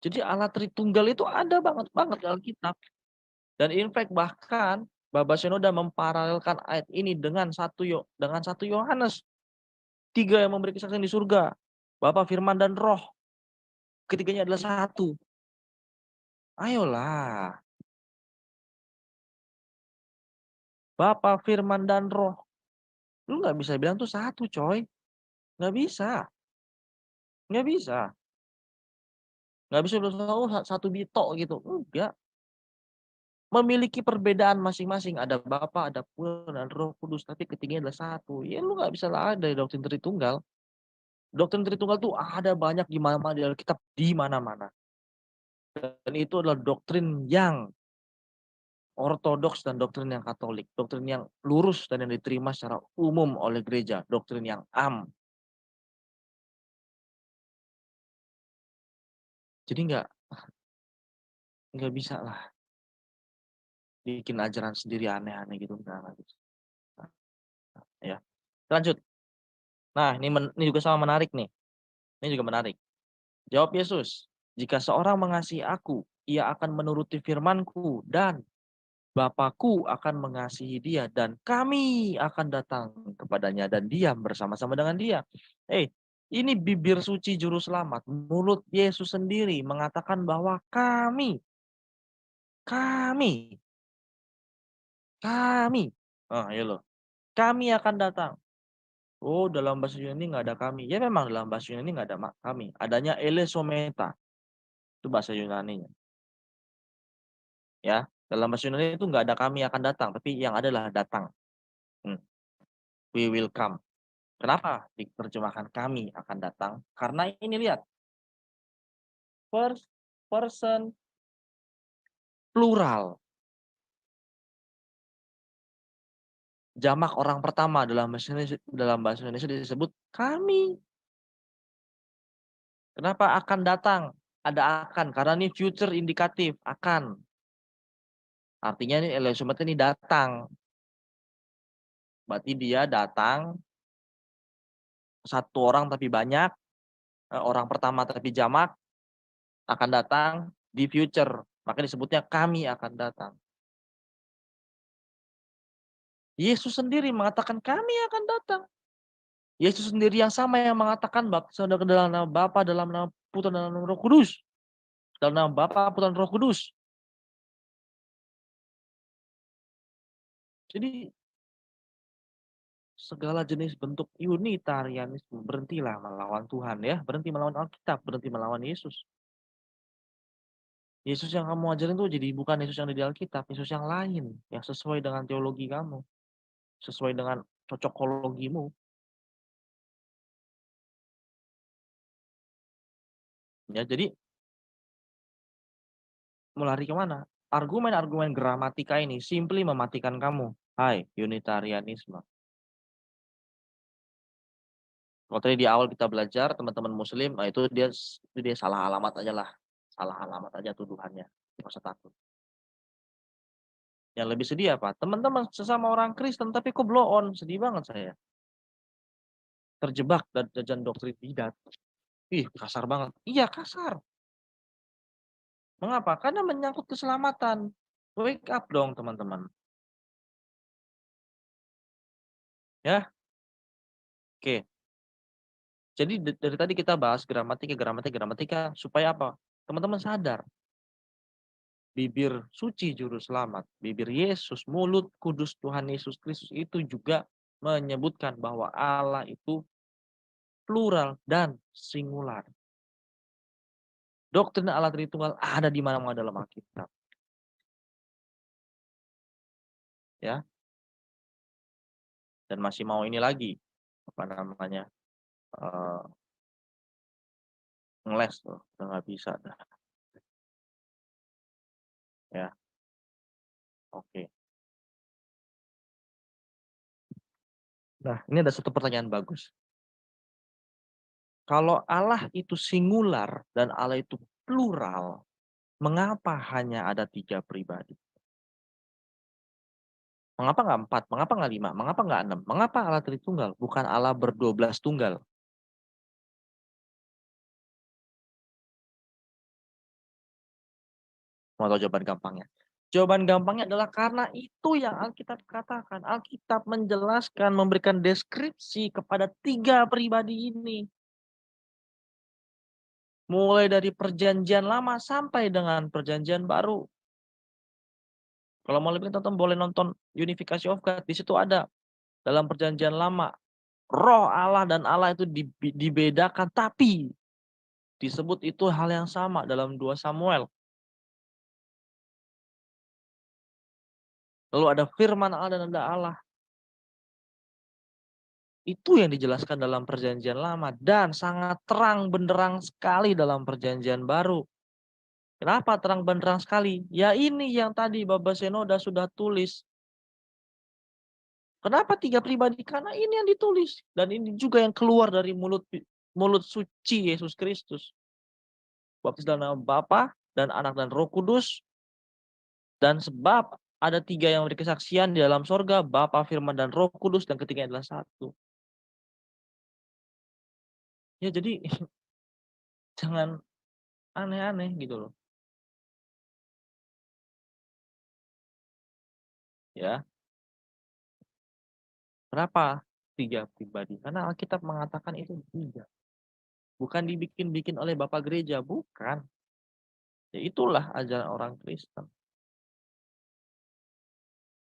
Jadi Allah Tritunggal itu ada banget di Alkitab. Dan in fact bahkan Baba Senoda memparalelkan ayat ini dengan 1 Yohanes 3 yang memberi kesaksian di surga. Bapa, Firman, dan Roh. Ketiganya adalah satu. Ayolah. Bapa, Firman, dan Roh. Lu nggak bisa bilang tuh satu, coy. Nggak bisa. Nggak bisa. Nggak bisa bilang satu bito gitu. Enggak. Memiliki perbedaan masing-masing. Ada Bapa, ada Putra, dan Roh Kudus. Tapi ketiganya adalah satu. Ya lu nggak bisa lah dari doktrin Tritunggal. Doktrin Tritunggal tuh ada banyak di mana-mana di Alkitab. Di mana-mana. Dan itu adalah doktrin yang ortodoks dan doktrin yang katolik. Doktrin yang lurus dan yang diterima secara umum oleh gereja. Doktrin yang Jadi nggak bisa lah bikin ajaran sendiri aneh-aneh gitu. Ya. Lanjut. Nah, ini juga sama menarik nih. Ini juga menarik. Jawab Yesus, jika seorang mengasihi aku, ia akan menuruti firman-Ku dan Bapakku akan mengasihi dia dan kami akan datang kepadanya dan diam bersama-sama dengan dia. Ini bibir suci juru selamat. Mulut Yesus sendiri mengatakan bahwa kami. Ayo loh. Kami akan datang. Oh, dalam bahasa Yunani nggak ada kami. Ya memang dalam bahasa Yunani nggak ada kami. Adanya elesometa. Itu bahasa Yunani. Ya, dalam bahasa Yunani itu nggak ada kami akan datang, tapi yang adalah datang. We will come. Kenapa diterjemahkan kami akan datang? Karena ini lihat, first person plural. Jamak orang pertama dalam bahasa Indonesia disebut kami. Kenapa akan datang? Ada akan, karena ini future indikatif, akan. Artinya ini Elizabeth ini datang. Berarti dia datang satu orang tapi banyak, orang pertama tapi jamak, akan datang di future. Maka disebutnya kami akan datang. Yesus sendiri mengatakan kami akan datang. Yesus sendiri yang sama yang mengatakan dalam nama Bapa, dalam nama Putra, dalam nama Roh Kudus. Dalam nama Bapa, Putra, dan Roh Kudus. Jadi segala jenis bentuk unitarianisme, berhentilah melawan Tuhan ya, berhenti melawan Alkitab, berhenti melawan Yesus. Yesus yang kamu ajarin tuh jadi bukan Yesus yang ada di Alkitab, Yesus yang lain, yang sesuai dengan teologi kamu, sesuai dengan cocokologimu. Ya, jadi mau lari kemana? Argumen-argumen gramatika ini simply mematikan kamu. Hai, Unitarianisme. Kalau tadi di awal kita belajar, teman-teman Muslim, nah itu dia salah alamat aja lah. Salah alamat aja tuduhannya. Nggak usah takut. Yang lebih sedih apa? Teman-teman sesama orang Kristen, tapi kok blow on? Sedih banget saya. Terjebak dan jajan doktrin bidat. Ih, kasar banget. Iya, kasar. Mengapa? Karena menyangkut keselamatan. Wake up dong, teman-teman. Ya, oke. Jadi dari tadi kita bahas gramatika, supaya apa? Teman-teman sadar. Bibir suci juru selamat, bibir Yesus, mulut kudus Tuhan Yesus Kristus itu juga menyebutkan bahwa Allah itu plural dan singular. Doktrin Allah Tritunggal ada di mana-mana dalam Alkitab. Ya. Dan masih mau ini lagi, apa namanya? Ngeles tuh, udah nggak bisa dah. Ya. Oke. Nah, ini ada satu pertanyaan bagus. Kalau Allah itu singular dan Allah itu plural, mengapa hanya ada 3 pribadi? Mengapa nggak 4? Mengapa nggak 5? Mengapa nggak 6? Mengapa Allah Tritunggal, bukan Allah ber-12 tunggal? Mau tahu jawaban gampangnya? Jawaban gampangnya adalah karena itu yang Alkitab katakan. Alkitab menjelaskan, memberikan deskripsi kepada 3 pribadi ini. Mulai dari perjanjian lama sampai dengan perjanjian baru. Kalau mau lebih tonton, boleh nonton Unification of God. Di situ ada dalam perjanjian lama. Roh Allah dan Allah itu dibedakan, tapi disebut itu hal yang sama dalam 2 Samuel. Lalu ada firman Allah dan ada Allah. Itu yang dijelaskan dalam perjanjian lama dan sangat terang benderang sekali dalam perjanjian baru. Kenapa terang benderang sekali? Ya ini yang tadi Baba Senoda sudah tulis. Kenapa 3 pribadi? Karena ini yang ditulis. Dan ini juga yang keluar dari mulut suci Yesus Kristus. Baptis dalam nama Bapa dan Anak dan Roh Kudus. Dan sebab ada 3 yang memberi kesaksian di dalam sorga, Bapa, Firman, dan Roh Kudus, dan ketiganya adalah satu. Ya jadi jangan aneh-aneh gitu loh. Ya. Kenapa 3 pribadi? Karena Alkitab mengatakan itu 3. Bukan dibikin-bikin oleh Bapak Gereja, bukan. Ya itulah ajaran orang Kristen.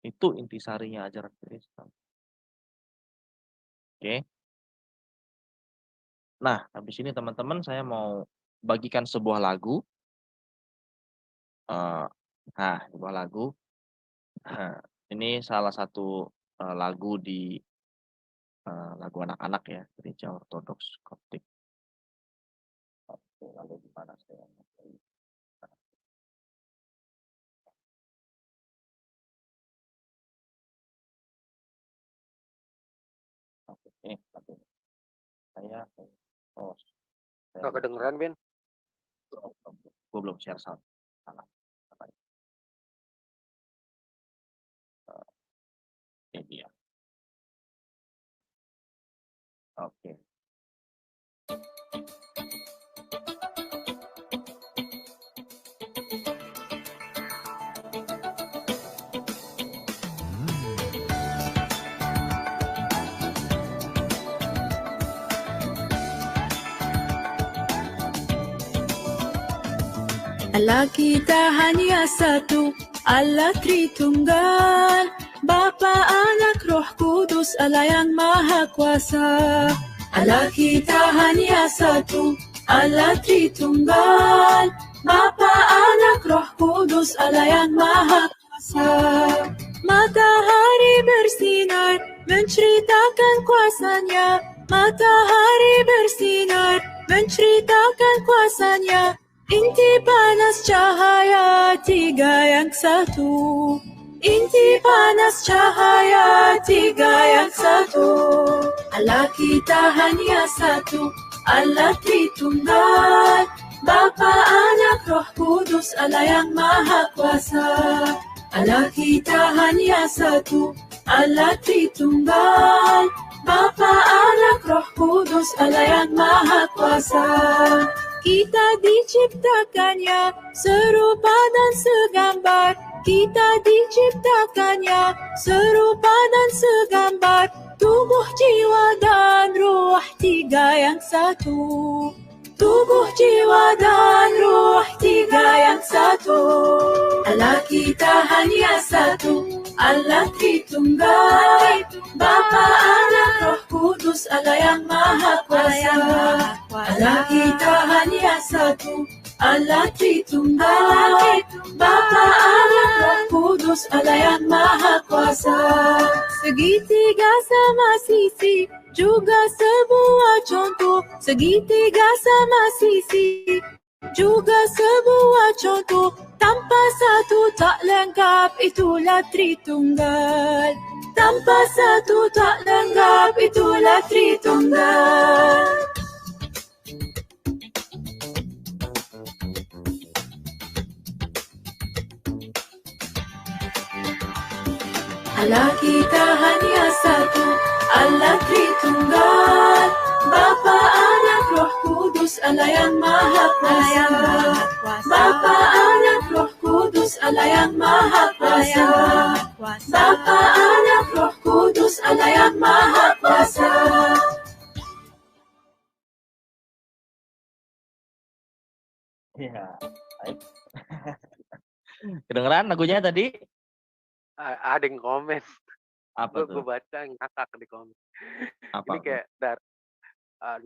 Itu intisarinya ajaran Kristen. Oke. Nah, habis ini teman-teman saya mau bagikan sebuah lagu. Nah, sebuah lagu. Ini salah satu lagu di lagu anak-anak ya, gereja ortodoks Koptik. Oke, lalu di mana saya mau oke, lagu saya oh saya Nggak kedengeran, Ben. gue belum share sound. Salah. Apa ya? Ini dia. Oke. Allah kita hanya satu, Allah Tritunggal, Bapa, Anak, Roh Kudus, Allah yang Maha Kuasa. Allah kita hanya satu, Allah Tritunggal, Bapa, Anak, Roh Kudus, Allah yang Maha Kuasa. Matahari bersinar, menceritakan kuasanya. Matahari bersinar, menceritakan kuasanya. Inti panas cahaya, tiga yang satu. Inti panas cahaya, tiga yang satu. Allah kita hanya satu, Allah Tritunggal, Bapa, Anak, Roh Kudus, Allah yang Maha Kuasa. Allah kita hanya satu, Allah Tritunggal, Bapa, Anak, Roh Kudus, Allah yang Maha Kuasa. Kita diciptakannya serupa dan segambar. Kita diciptakannya serupa dan segambar. Tubuh, jiwa, dan ruh, tiga yang satu. Tubuh, jiwa, dan ruh, tiga yang satu. Allah kita hanya satu, Allah Tritunggal, Bapa, Anak, Roh Kudus, Allah yang Maha Kuasa. Allah kita hanya satu, Allah Tritunggal, Bapa, Anak, Roh Kudus, Allah yang Maha Kuasa. Segitiga sama sisi, juga sebuah contoh. Segitiga sama sisi, juga sebuah contoh. Tanpa satu tak lengkap, itulah Tritunggal. Tanpa satu tak lengkap, itulah Tritunggal. Allah kita hanya satu, Allah Tritunggal, Bapa, Anak, Roh Kudus, Allah yang Maha Kuasa. Bapa, Anak, Roh Kudus, Allah yang Maha Kuasa. Bapa, Anak, Roh Kudus, Allah yang Maha Kuasa. Ya, baik. Kedengeran lagunya tadi? Ada yang komen. Apa Gue tuh? baca ngakak di komen. Apa Ini tuh? kayak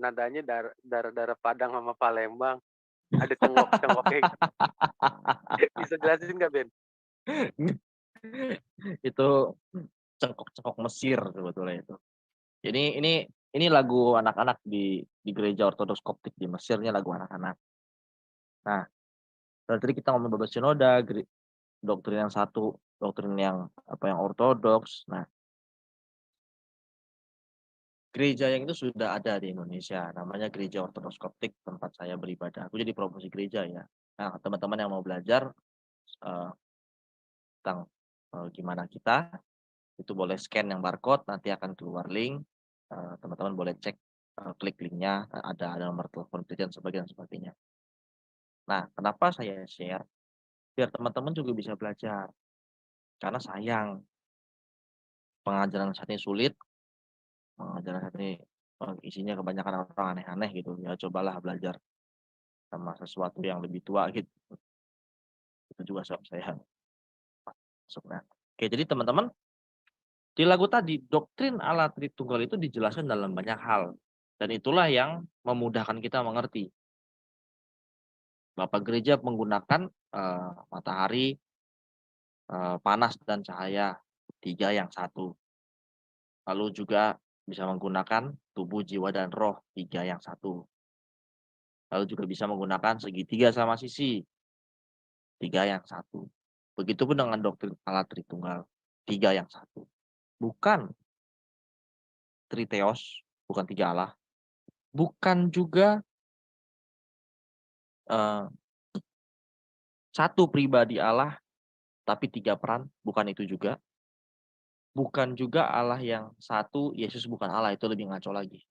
nadanya darah Padang sama Palembang. Ada cengok-cengoknya. Bisa jelasin nggak, Ben? Itu cengkok-cengkok Mesir sebetulnya itu. Jadi ini lagu anak-anak di gereja ortodoks Koptik di Mesir, ini lagu anak-anak. Nah, tadi kita ngomong bebas sinoda, doktrin yang satu, doktrin yang yang ortodoks. Nah, gereja yang itu sudah ada di Indonesia, namanya Gereja Ortodoks Koptik, tempat saya beribadah. Aku jadi promosi gereja ya. Nah, teman-teman yang mau belajar tentang gimana kita, itu boleh scan yang barcode, nanti akan keluar link. Teman-teman boleh cek, klik linknya, ada nomor telepon dan sebagainya. Nah, kenapa saya share? Biar teman-teman juga bisa belajar. Karena sayang, pengajaran saat ini sulit, pengajaran saat ini isinya kebanyakan orang aneh-aneh gitu. Ya cobalah belajar sama sesuatu yang lebih tua gitu. Itu juga sebab saya masuknya. Oke, jadi teman-teman, di lagu tadi, doktrin Allah Tritunggal itu dijelaskan dalam banyak hal. Dan itulah yang memudahkan kita mengerti. Bapak gereja menggunakan matahari, panas, dan cahaya, tiga yang satu. Lalu juga bisa menggunakan tubuh, jiwa, dan roh, 3 yang satu. Lalu juga bisa menggunakan segitiga sama sisi, 3 yang satu. Begitupun dengan doktrin Allah Tritunggal, 3 yang satu. Bukan Triteos, bukan 3 Allah. Bukan juga satu pribadi Allah, tapi 3 peran, bukan itu juga. Bukan juga Allah yang satu, Yesus bukan Allah, itu lebih ngaco lagi.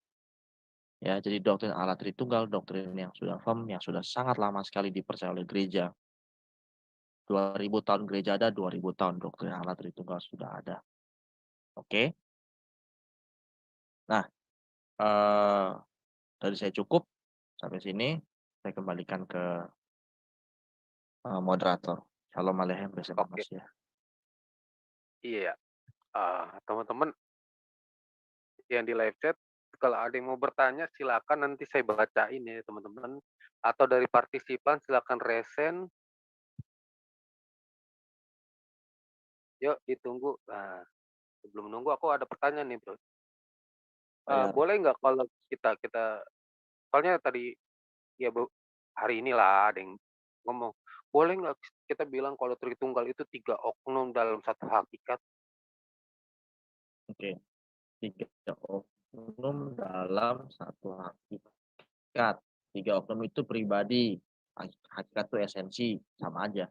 Ya, jadi doktrin Allah Tritunggal, doktrin yang sudah firm, yang sudah sangat lama sekali dipercaya oleh gereja. 2000 tahun gereja ada, 2000 tahun doktrin Allah Tritunggal sudah ada. Oke. Nah, dari saya cukup sampai sini. Saya kembalikan ke moderator. Shalom Aleichem Besem Oke. Masya. Iya, teman-teman yang di live chat, kalau ada yang mau bertanya silakan, nanti saya bacain ya teman-teman. Atau dari partisipan silakan resen. Yuk ditunggu. Nah, sebelum nunggu aku ada pertanyaan nih, Bro. Boleh nggak kalau kita soalnya tadi ya hari inilah ada yang ngomong, boleh nggak kita bilang kalau Tritunggal itu 3 oknum dalam satu hakikat? Oke. 3 oknum dalam satu hakikat. 3 oknum itu pribadi. Hakikat itu esensi, sama aja.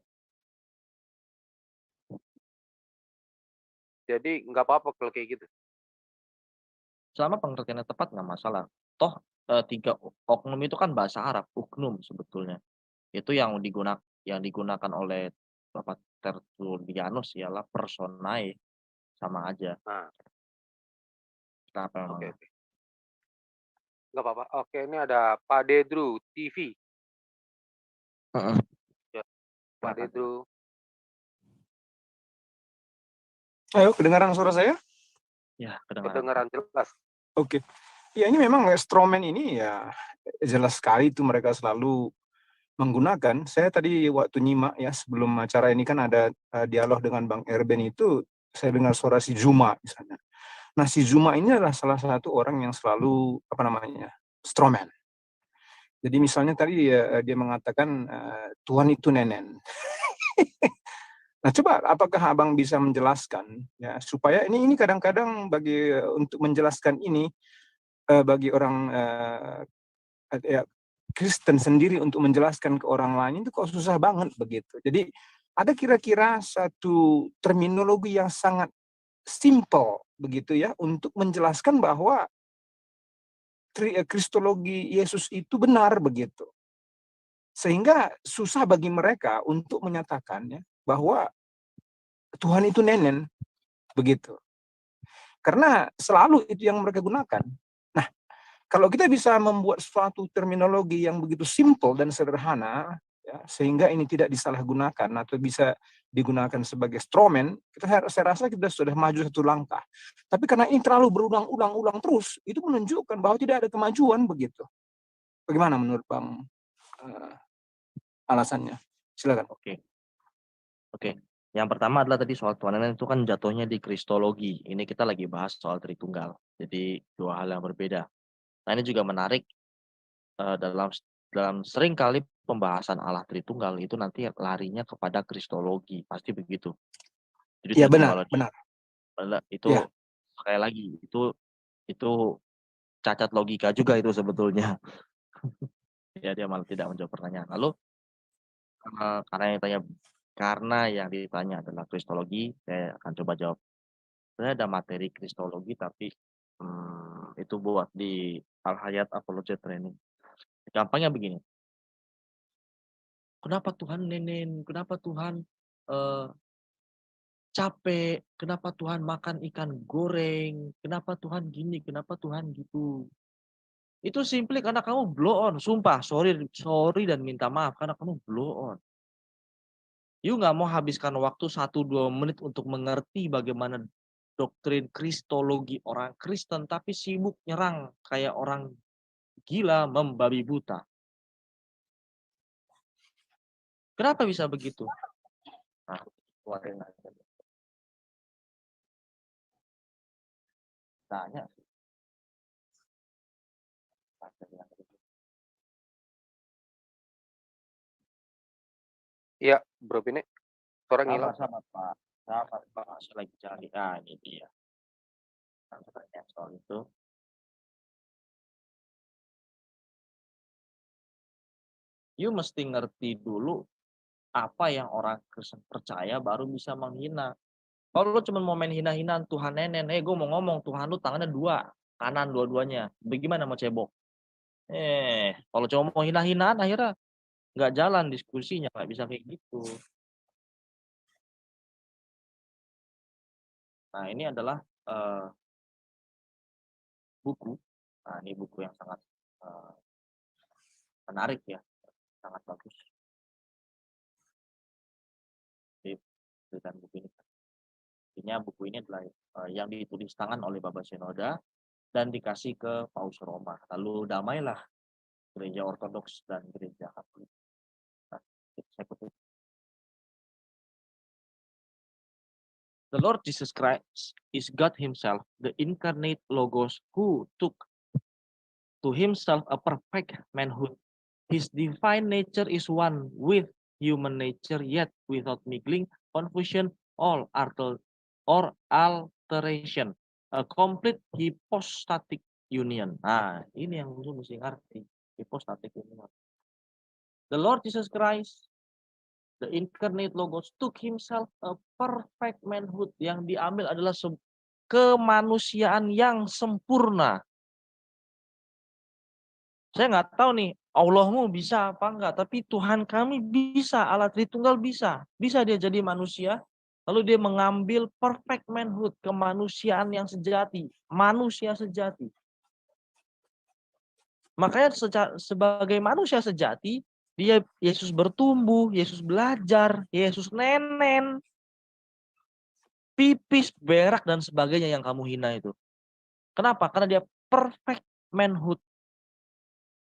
Jadi nggak apa-apa kalau kayak gitu. Selama pengertiannya tepat nggak masalah. Toh 3 oknum itu kan bahasa Arab, uknum sebetulnya. Itu yang digunakan oleh Bapak Tertullianus ialah personae, sama aja. Nah, Kenapa oke. memang? Nggak apa-apa. Oke, ini ada Pak Dedru TV. Ya, Pak Dedru. Ayo, kedengaran suara saya? Ya, kedengaran. Kedengaran jelas. Oke. Ya, ini memang strawman ini ya jelas sekali itu mereka selalu menggunakan. Saya tadi waktu nyimak ya sebelum acara ini kan ada dialog dengan Bang Erben itu, saya dengar suara si Zuma misalnya. Nah, si Zuma ini adalah salah satu orang yang selalu strawman. Jadi misalnya tadi dia mengatakan Tuhan itu nenen. Nah, coba apakah Abang bisa menjelaskan ya supaya ini kadang-kadang untuk menjelaskan ini bagi orang ya, Kristen sendiri untuk menjelaskan ke orang lain itu kok susah banget begitu. Jadi ada kira-kira satu terminologi yang sangat simple begitu ya untuk menjelaskan bahwa kristologi Yesus itu benar begitu. Sehingga susah bagi mereka untuk menyatakannya bahwa Tuhan itu nenen begitu. Karena selalu itu yang mereka gunakan. Nah, kalau kita bisa membuat suatu terminologi yang begitu simple dan sederhana, ya, sehingga ini tidak disalahgunakan atau bisa digunakan sebagai strawman, saya rasa kita sudah maju satu langkah. Tapi karena ini terlalu berulang-ulang terus, itu menunjukkan bahwa tidak ada kemajuan begitu. Bagaimana menurut Bang alasannya? Silakan. Oke. Yang pertama adalah tadi soal Tuhanan itu kan jatuhnya di kristologi. Ini kita lagi bahas soal Tritunggal. Jadi 2 hal yang berbeda. Nah, ini juga menarik dalam sering kali pembahasan Allah Tritunggal itu nanti larinya kepada kristologi, pasti begitu. Jadi ya benar. Itu ya. Sekali lagi itu cacat logika juga itu sebetulnya. Ya, dia malah tidak menjawab pertanyaan. Lalu karena yang ditanya adalah kristologi, saya akan coba jawab. Sebenarnya ada materi kristologi, tapi itu buat di Al-Hayat Apologet Training. Gampangnya begini. Kenapa Tuhan nenen? Kenapa Tuhan capek? Kenapa Tuhan makan ikan goreng? Kenapa Tuhan gini? Kenapa Tuhan gitu? Itu simply karena kamu blow on. Sumpah, sorry dan minta maaf karena kamu blow on. You nggak mau habiskan waktu 1-2 menit untuk mengerti bagaimana doktrin kristologi orang Kristen, tapi sibuk nyerang kayak orang gila membabi buta. Kenapa bisa begitu? Nah, Tanya. Iya, Bro Bini. Suara ngilang. Sama Pak. Sama Pak. Saya lagi cari. Ah, ini dia. Tanya soal itu. You mesti ngerti dulu apa yang orang Kristen percaya baru bisa menghina. Kalau lu cuma mau main hina-hinaan Tuhan nenen, gue mau ngomong Tuhan lu tangannya 2, kanan dua-duanya. Bagaimana mau cebok? Kalau cuma mau hina-hinaan akhirnya nggak jalan diskusinya, nggak bisa kayak gitu. Nah, ini adalah buku. Nah, ini buku yang sangat menarik ya, sangat bagus. Dengan buku ini. Artinya buku ini adalah yang ditulis tangan oleh Bapak Syenoda dan dikasih ke Paus Roma. Lalu damailah gereja Ortodoks dan gereja Katolik. Nah, saya kutip. The Lord Jesus Christ is God himself, the incarnate Logos who took to himself a perfect manhood. His divine nature is one with human nature, yet without mingling, confusion, or alteration. A complete hypostatic union. Nah, ini yang lu mesti ngerti. Hypostatic union. The Lord Jesus Christ, the incarnate Logos, took himself a perfect manhood. Yang diambil adalah kemanusiaan yang sempurna. Saya nggak tahu nih, Allahmu bisa apa enggak, tapi Tuhan kami bisa, Allah Tritunggal bisa. Bisa dia jadi manusia, lalu dia mengambil perfect manhood, kemanusiaan yang sejati, manusia sejati. Makanya sebagai manusia sejati, dia Yesus bertumbuh, Yesus belajar, Yesus nenen, pipis, berak, dan sebagainya yang kamu hina itu. Kenapa? Karena dia perfect manhood.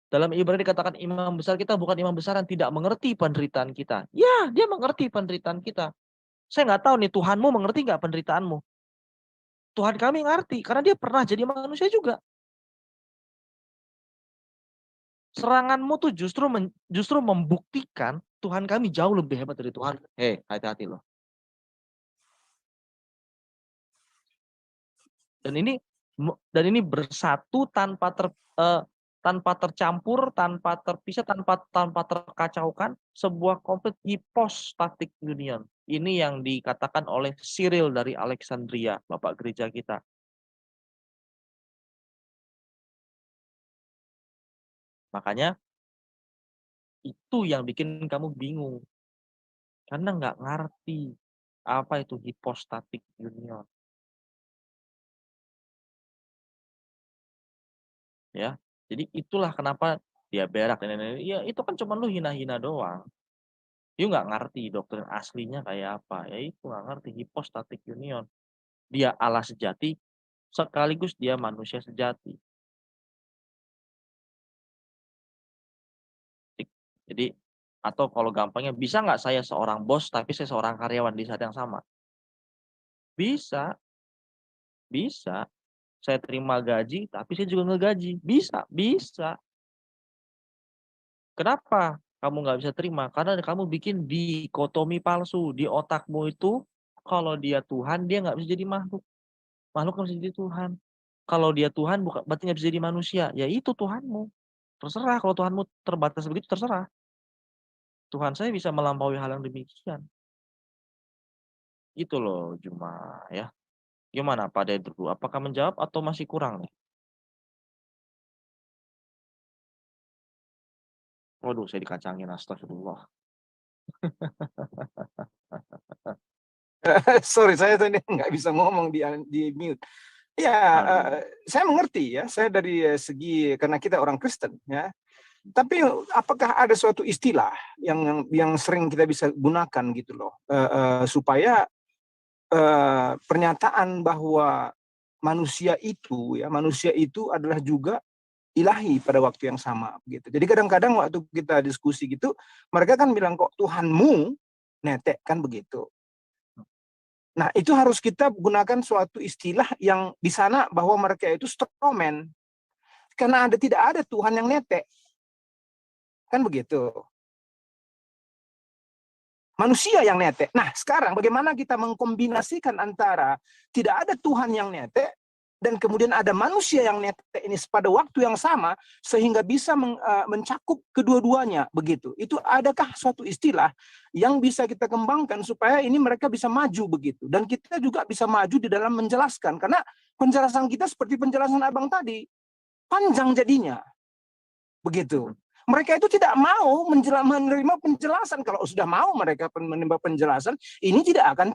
Dalam Ibrani dikatakan imam besar kita bukan imam besar yang tidak mengerti penderitaan kita. Ya, dia mengerti penderitaan kita. Saya nggak tahu nih, Tuhanmu mengerti nggak penderitaanmu? Tuhan kami ngerti, karena dia pernah jadi manusia juga. Seranganmu tuh justru membuktikan Tuhan kami jauh lebih hebat dari Tuhan. Hati-hati loh. Dan ini bersatu tanpa tercampur, tanpa terpisah, tanpa terkacaukan, sebuah komplit hypostatic union. Ini yang dikatakan oleh Cyril dari Alexandria, Bapak gereja kita. Makanya itu yang bikin kamu bingung. Karena nggak ngerti apa itu hypostatic union. Ya, jadi itulah kenapa dia berak dan lain-lain. Ya itu kan cuma lu hina-hina doang. You nggak ngerti doktrin aslinya kayak apa. Ya itu nggak ngerti hypostatic union. Dia Allah sejati, sekaligus dia manusia sejati. Jadi, atau kalau gampangnya, bisa nggak saya seorang bos tapi saya seorang karyawan di saat yang sama? Bisa. Bisa. Saya terima gaji tapi saya juga ngegaji. Bisa. Kenapa kamu nggak bisa terima? Karena kamu bikin dikotomi palsu. Di otakmu itu, kalau dia Tuhan, dia nggak bisa jadi makhluk. Makhluk nggak bisa jadi Tuhan. Kalau dia Tuhan, berarti nggak bisa jadi manusia. Ya itu Tuhanmu. Terserah, kalau Tuhanmu terbatas begitu, terserah. Tuhan saya bisa melampaui hal yang demikian. Gitu loh, Juma ya. Gimana Pak Dedru? Apakah menjawab atau masih kurang nih? Waduh, saya dikacangin, astagfirullah. Sorry, saya tadi nggak bisa ngomong di mute. Ya, saya mengerti ya. Saya dari segi karena kita orang Kristen ya. Tapi apakah ada suatu istilah yang sering kita bisa gunakan gitu loh, supaya pernyataan bahwa manusia itu adalah juga ilahi pada waktu yang sama gitu. Jadi kadang-kadang waktu kita diskusi gitu, mereka kan bilang kok Tuhanmu netek kan begitu. Nah, itu harus kita gunakan suatu istilah yang di sana bahwa mereka itu strawman. Karena tidak ada Tuhan yang netek. Kan begitu. Manusia yang netek. Nah, sekarang bagaimana kita mengkombinasikan antara tidak ada Tuhan yang netek dan kemudian ada manusia yang netek ini pada waktu yang sama sehingga bisa mencakup kedua-duanya begitu. Itu adakah suatu istilah yang bisa kita kembangkan supaya ini mereka bisa maju begitu dan kita juga bisa maju di dalam menjelaskan karena penjelasan kita seperti penjelasan Abang tadi panjang jadinya. Begitu. Mereka itu tidak mau menerima penjelasan. Kalau sudah mau mereka menerima penjelasan, ini tidak akan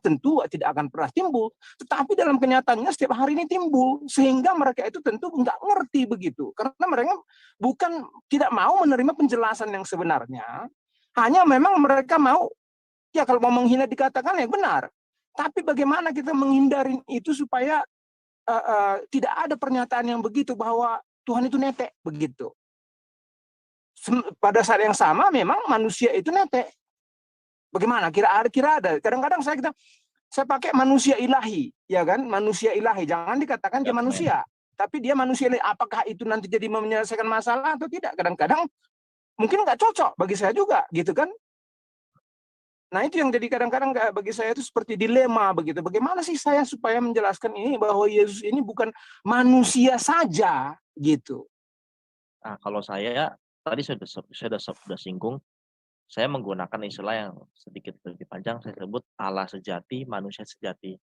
pernah timbul. Tetapi dalam kenyataannya setiap hari ini timbul. Sehingga mereka itu tentu nggak ngerti begitu. Karena mereka bukan tidak mau menerima penjelasan yang sebenarnya. Hanya memang mereka mau, ya kalau mau menghina dikatakan ya benar. Tapi bagaimana kita menghindari itu supaya tidak ada pernyataan yang begitu bahwa Tuhan itu netek begitu. Pada saat yang sama memang manusia itu netek. Bagaimana? Kira ada. Kadang-kadang saya pakai manusia ilahi, ya kan? Manusia ilahi. Jangan dikatakan dia manusia, tapi dia manusia ilahi. Apakah itu nanti jadi menyelesaikan masalah atau tidak? Kadang-kadang mungkin nggak cocok bagi saya juga, gitu kan? Nah, itu yang jadi kadang-kadang bagi saya itu seperti dilema begitu. Bagaimana sih saya supaya menjelaskan ini bahwa Yesus ini bukan manusia saja, gitu. Nah, kalau saya tadi sudah singgung, saya menggunakan istilah yang sedikit lebih panjang, saya sebut Allah sejati, manusia sejati.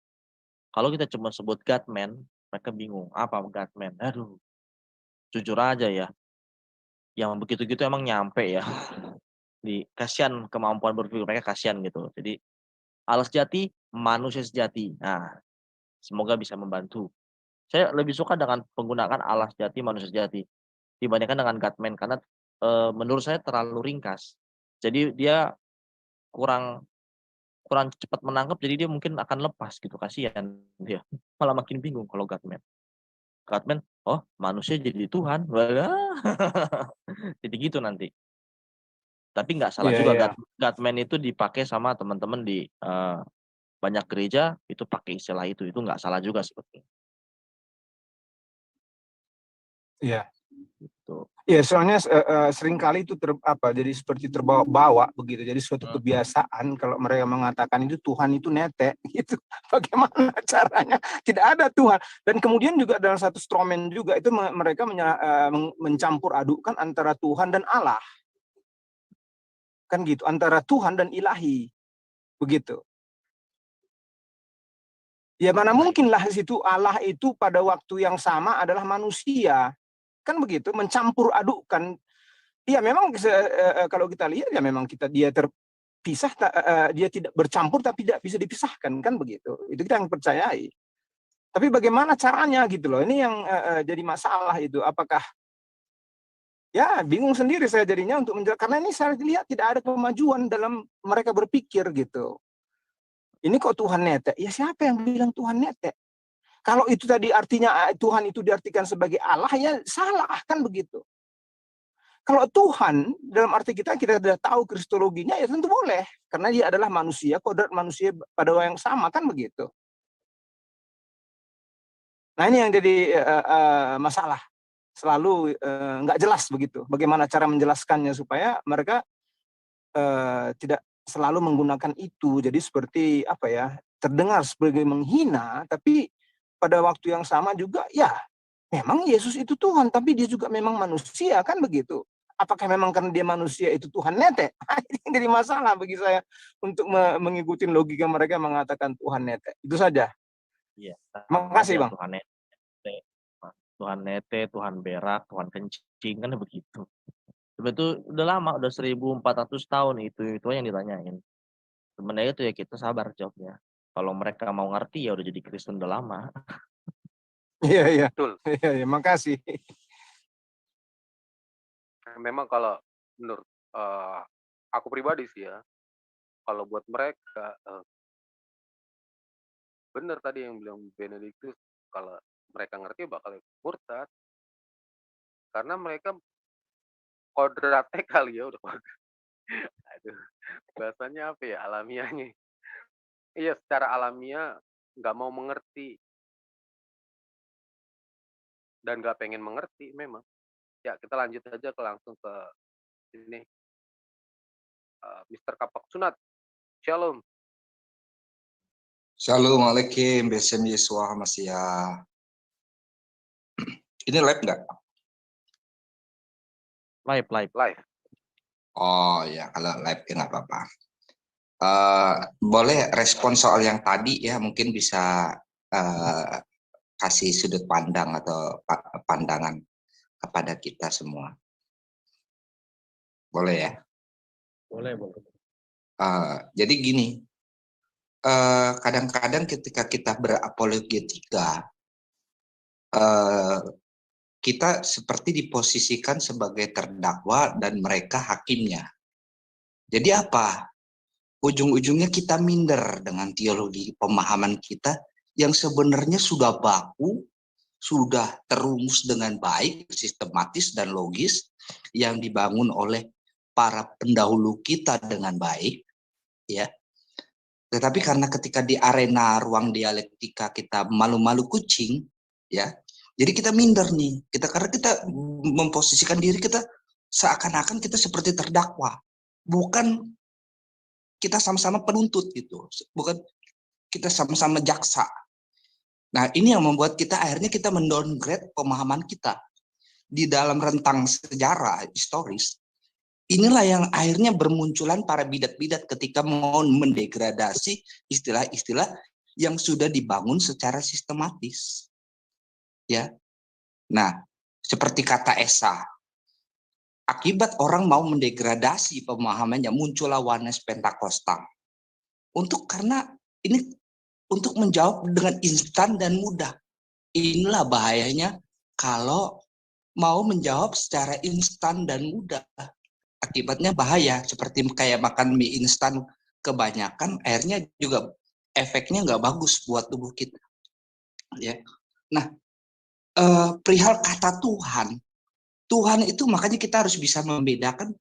Kalau kita cuma sebut God-man, mereka bingung, apa God-man? Aduh, jujur aja ya, yang begitu-gitu emang nyampe ya. Kasihan kemampuan berpikir mereka, kasihan gitu. Jadi Allah sejati, manusia sejati. Nah, semoga bisa membantu. Saya lebih suka dengan penggunaan Allah sejati, manusia sejati dibandingkan dengan God-man karena menurut saya terlalu ringkas. Jadi dia kurang cepat menangkap, jadi dia mungkin akan lepas gitu, kasihan dia. Malah makin bingung kalau God-man. God-man, oh manusia jadi Tuhan. Jadi gitu nanti. Tapi nggak salah juga, God-man itu dipakai sama teman-teman di banyak gereja, itu pakai istilah itu nggak salah juga sebetulnya. Iya. Gitu. Ya, soalnya seringkali itu jadi seperti terbawa-bawa begitu. Jadi suatu kebiasaan kalau mereka mengatakan itu Tuhan itu netek gitu. Bagaimana caranya? Tidak ada Tuhan. Dan kemudian juga dalam satu strawman juga itu mereka mencampur adukkan antara Tuhan dan Allah. Kan gitu, antara Tuhan dan ilahi. Begitu. Ya mana mungkinlah di situ Allah itu pada waktu yang sama adalah manusia. Kan begitu, mencampur adukkan. Iya memang kalau kita lihat ya memang dia terpisah, dia tidak bercampur tapi tidak bisa dipisahkan, kan begitu. Itu kita yang percayai. Tapi bagaimana caranya gitu loh, ini yang jadi masalah itu. Apakah ya bingung sendiri saya jadinya untuk menjelaskan, karena ini saya lihat tidak ada kemajuan dalam mereka berpikir gitu. Ini kok Tuhan netek? Ya siapa yang bilang Tuhan netek? Kalau itu tadi artinya Tuhan itu diartikan sebagai Allah, ya salah, kan begitu. Kalau Tuhan, dalam arti kita sudah tahu kristologinya, ya tentu boleh. Karena dia adalah manusia, kodrat manusia pada waktu yang sama, kan begitu. Nah ini yang jadi masalah. Selalu nggak jelas begitu. Bagaimana cara menjelaskannya supaya mereka tidak selalu menggunakan itu. Jadi seperti apa ya, terdengar sebagai menghina, tapi pada waktu yang sama juga, ya memang Yesus itu Tuhan, tapi dia juga memang manusia, kan begitu. Apakah memang karena dia manusia itu Tuhan netek? Ini jadi masalah bagi saya untuk mengikuti logika mereka mengatakan Tuhan netek. Itu saja. Iya. Makasih Bang. Tuhan nete, Tuhan berak, Tuhan kencing, kan begitu. Sebetulnya udah lama, udah 1400 tahun itu yang ditanyain. Sebenarnya itu ya kita sabar jawabnya. Kalau mereka mau ngerti ya udah jadi Kristen udah lama. Iya. Betul. Iya, makasih. Memang kalau menurut aku pribadi sih ya, kalau buat mereka benar tadi yang bilang Benedictus, kalau mereka ngerti bakal murtad. Karena mereka kodratnya kali ya udah aduh, bahasanya apa ya, alamiahnya. Iya, secara alamiah nggak mau mengerti dan nggak pengen mengerti memang. Ya, kita lanjut aja langsung ke ini, Mr. Kapak Sunat. Shalom. Shalom alaikum, Besem Yesua Masya. Ini live nggak? Live. Oh ya, kalau live ya nggak apa-apa. Boleh respon soal yang tadi ya, mungkin bisa kasih sudut pandang atau pandangan kepada kita semua. Boleh ya? Boleh. Jadi gini, kadang-kadang ketika kita berapologetika, kita seperti diposisikan sebagai terdakwa dan mereka hakimnya. Jadi apa? Ujung-ujungnya kita minder dengan teologi pemahaman kita yang sebenarnya sudah baku, sudah terumus dengan baik, sistematis dan logis, yang dibangun oleh para pendahulu kita dengan baik, ya. Tetapi karena ketika di arena ruang dialektika kita malu-malu kucing, ya, jadi kita minder nih, karena kita memposisikan diri kita seakan-akan kita seperti terdakwa, bukan kita sama-sama penuntut gitu, bukan kita sama-sama jaksa. Nah, ini yang membuat kita akhirnya kita mendowngrade pemahaman kita di dalam rentang sejarah historis. Inilah yang akhirnya bermunculan para bidat-bidat ketika mau mendegradasi istilah-istilah yang sudah dibangun secara sistematis. Ya. Nah, seperti kata Esa, akibat orang mau mendegradasi pemahamannya, muncullah Oneness Pentakostal. Karena ini untuk menjawab dengan instan dan mudah. Inilah bahayanya kalau mau menjawab secara instan dan mudah. Akibatnya bahaya, seperti kayak makan mie instan kebanyakan, akhirnya juga efeknya nggak bagus buat tubuh kita. Ya. Nah, perihal kata Tuhan itu makanya kita harus bisa membedakan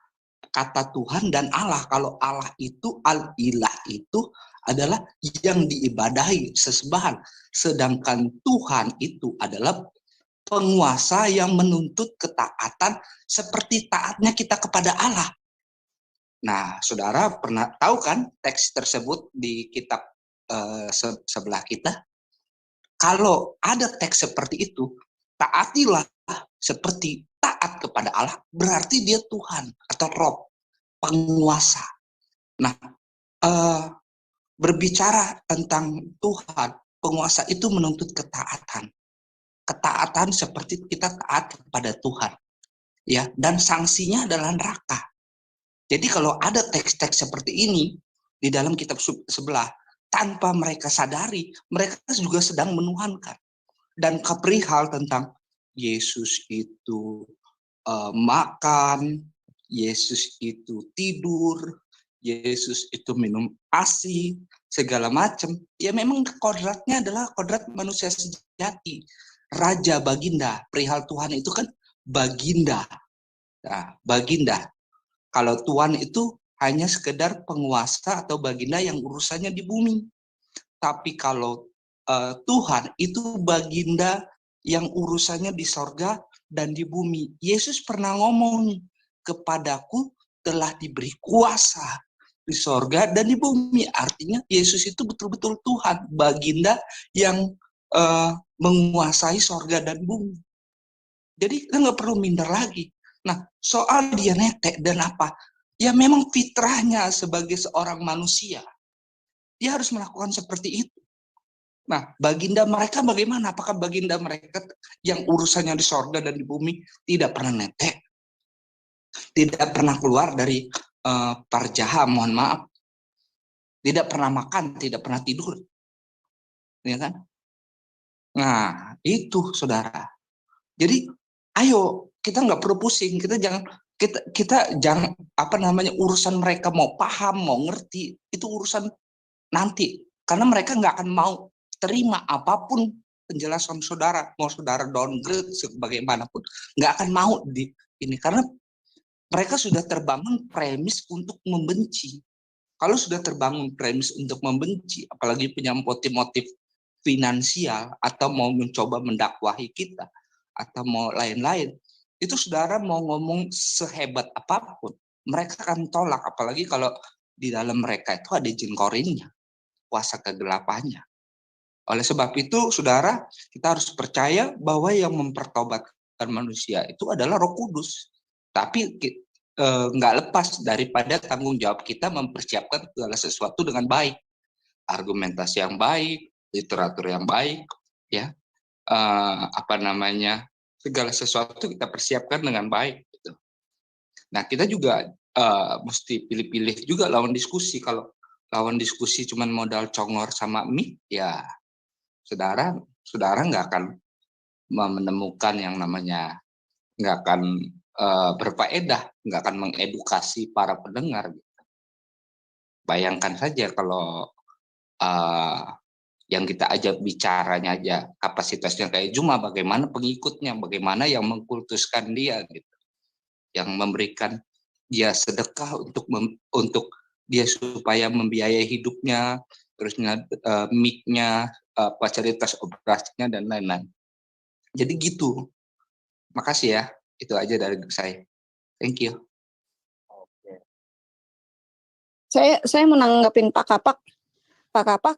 kata Tuhan dan Allah. Kalau Allah itu, al-ilah itu adalah yang diibadahi, sesembahan. Sedangkan Tuhan itu adalah penguasa yang menuntut ketaatan seperti taatnya kita kepada Allah. Nah, saudara pernah tahu kan teks tersebut di kitab sebelah kita? Kalau ada teks seperti itu, taatilah seperti taat kepada Allah, berarti dia Tuhan atau Rob, penguasa. Nah, berbicara tentang Tuhan, penguasa itu menuntut ketaatan. Ketaatan seperti kita taat kepada Tuhan. Ya, dan sanksinya adalah neraka. Jadi kalau ada teks-teks seperti ini di dalam kitab sebelah, tanpa mereka sadari, mereka juga sedang menuhankan. Dan keperihal tentang Yesus itu makan, Yesus itu tidur, Yesus itu minum ASI, segala macam. Ya memang kodratnya adalah kodrat manusia sejati. Raja Baginda, perihal Tuhan itu kan Baginda. Nah, Baginda. Kalau Tuhan itu hanya sekedar penguasa atau Baginda yang urusannya di bumi. Tapi kalau Tuhan itu Baginda yang urusannya di sorga dan di bumi. Yesus pernah ngomong nih, kepadaku telah diberi kuasa di sorga dan di bumi. Artinya Yesus itu betul-betul Tuhan, Baginda yang menguasai sorga dan bumi. Jadi kita nggak perlu minder lagi. Nah, soal dia netek dan apa? Ya memang fitrahnya sebagai seorang manusia. Dia harus melakukan seperti itu. Nah, baginda mereka bagaimana? Apakah baginda mereka yang urusannya di sorga dan di bumi tidak pernah netek? Tidak pernah keluar dari parjaha, mohon maaf. Tidak pernah makan, tidak pernah tidur. Ya kan? Nah, itu saudara. Jadi, ayo kita nggak perlu pusing. Kita jangan urusan mereka mau paham, mau ngerti, itu urusan nanti. Karena mereka nggak akan mau terima apapun penjelasan saudara, mau saudara downgrade sebagaimanapun, nggak akan mau di ini, karena mereka sudah terbangun premis untuk membenci. Kalau sudah terbangun premis untuk membenci, apalagi punya motif-motif finansial atau mau mencoba mendakwahi kita atau mau lain-lain, itu saudara mau ngomong sehebat apapun, mereka akan tolak. Apalagi kalau di dalam mereka itu ada jin korinnya, kuasa kegelapannya. Oleh sebab itu, saudara, kita harus percaya bahwa yang mempertobatkan manusia itu adalah Roh Kudus. Tapi nggak lepas daripada tanggung jawab kita mempersiapkan segala sesuatu dengan baik, argumentasi yang baik, literatur yang baik, ya, segala sesuatu kita persiapkan dengan baik. Gitu. Nah, kita juga mesti pilih-pilih juga lawan diskusi. Kalau lawan diskusi cuma modal congor sama mic, ya saudara nggak akan menemukan yang namanya, nggak akan berfaedah, nggak akan mengedukasi para pendengar. Gitu. Bayangkan saja kalau yang kita ajak bicaranya aja kapasitasnya kayak Juma, bagaimana pengikutnya, bagaimana yang mengkultuskan dia, gitu, yang memberikan dia sedekah untuk dia supaya membiayai hidupnya, terusnya mic-nya, fasilitas operasinya dan lain-lain. Jadi gitu. Makasih ya, itu aja dari saya. Thank you. Oke. Saya menanggapin Pak Kapak,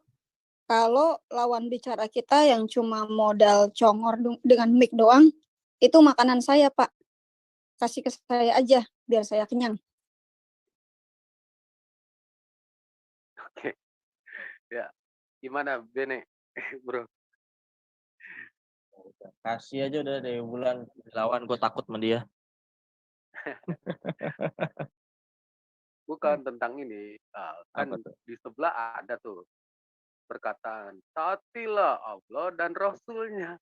kalau lawan bicara kita yang cuma modal congor dengan mic doang, itu makanan saya, Pak. Kasih ke saya aja, biar saya kenyang. Oke. Ya, gimana Bene, bro? Kasih aja udah dari bulan lawan, gue takut sama dia. Bukan tentang ini, kan di sebelah ada tuh perkataan, taatilah Allah dan Rasulnya.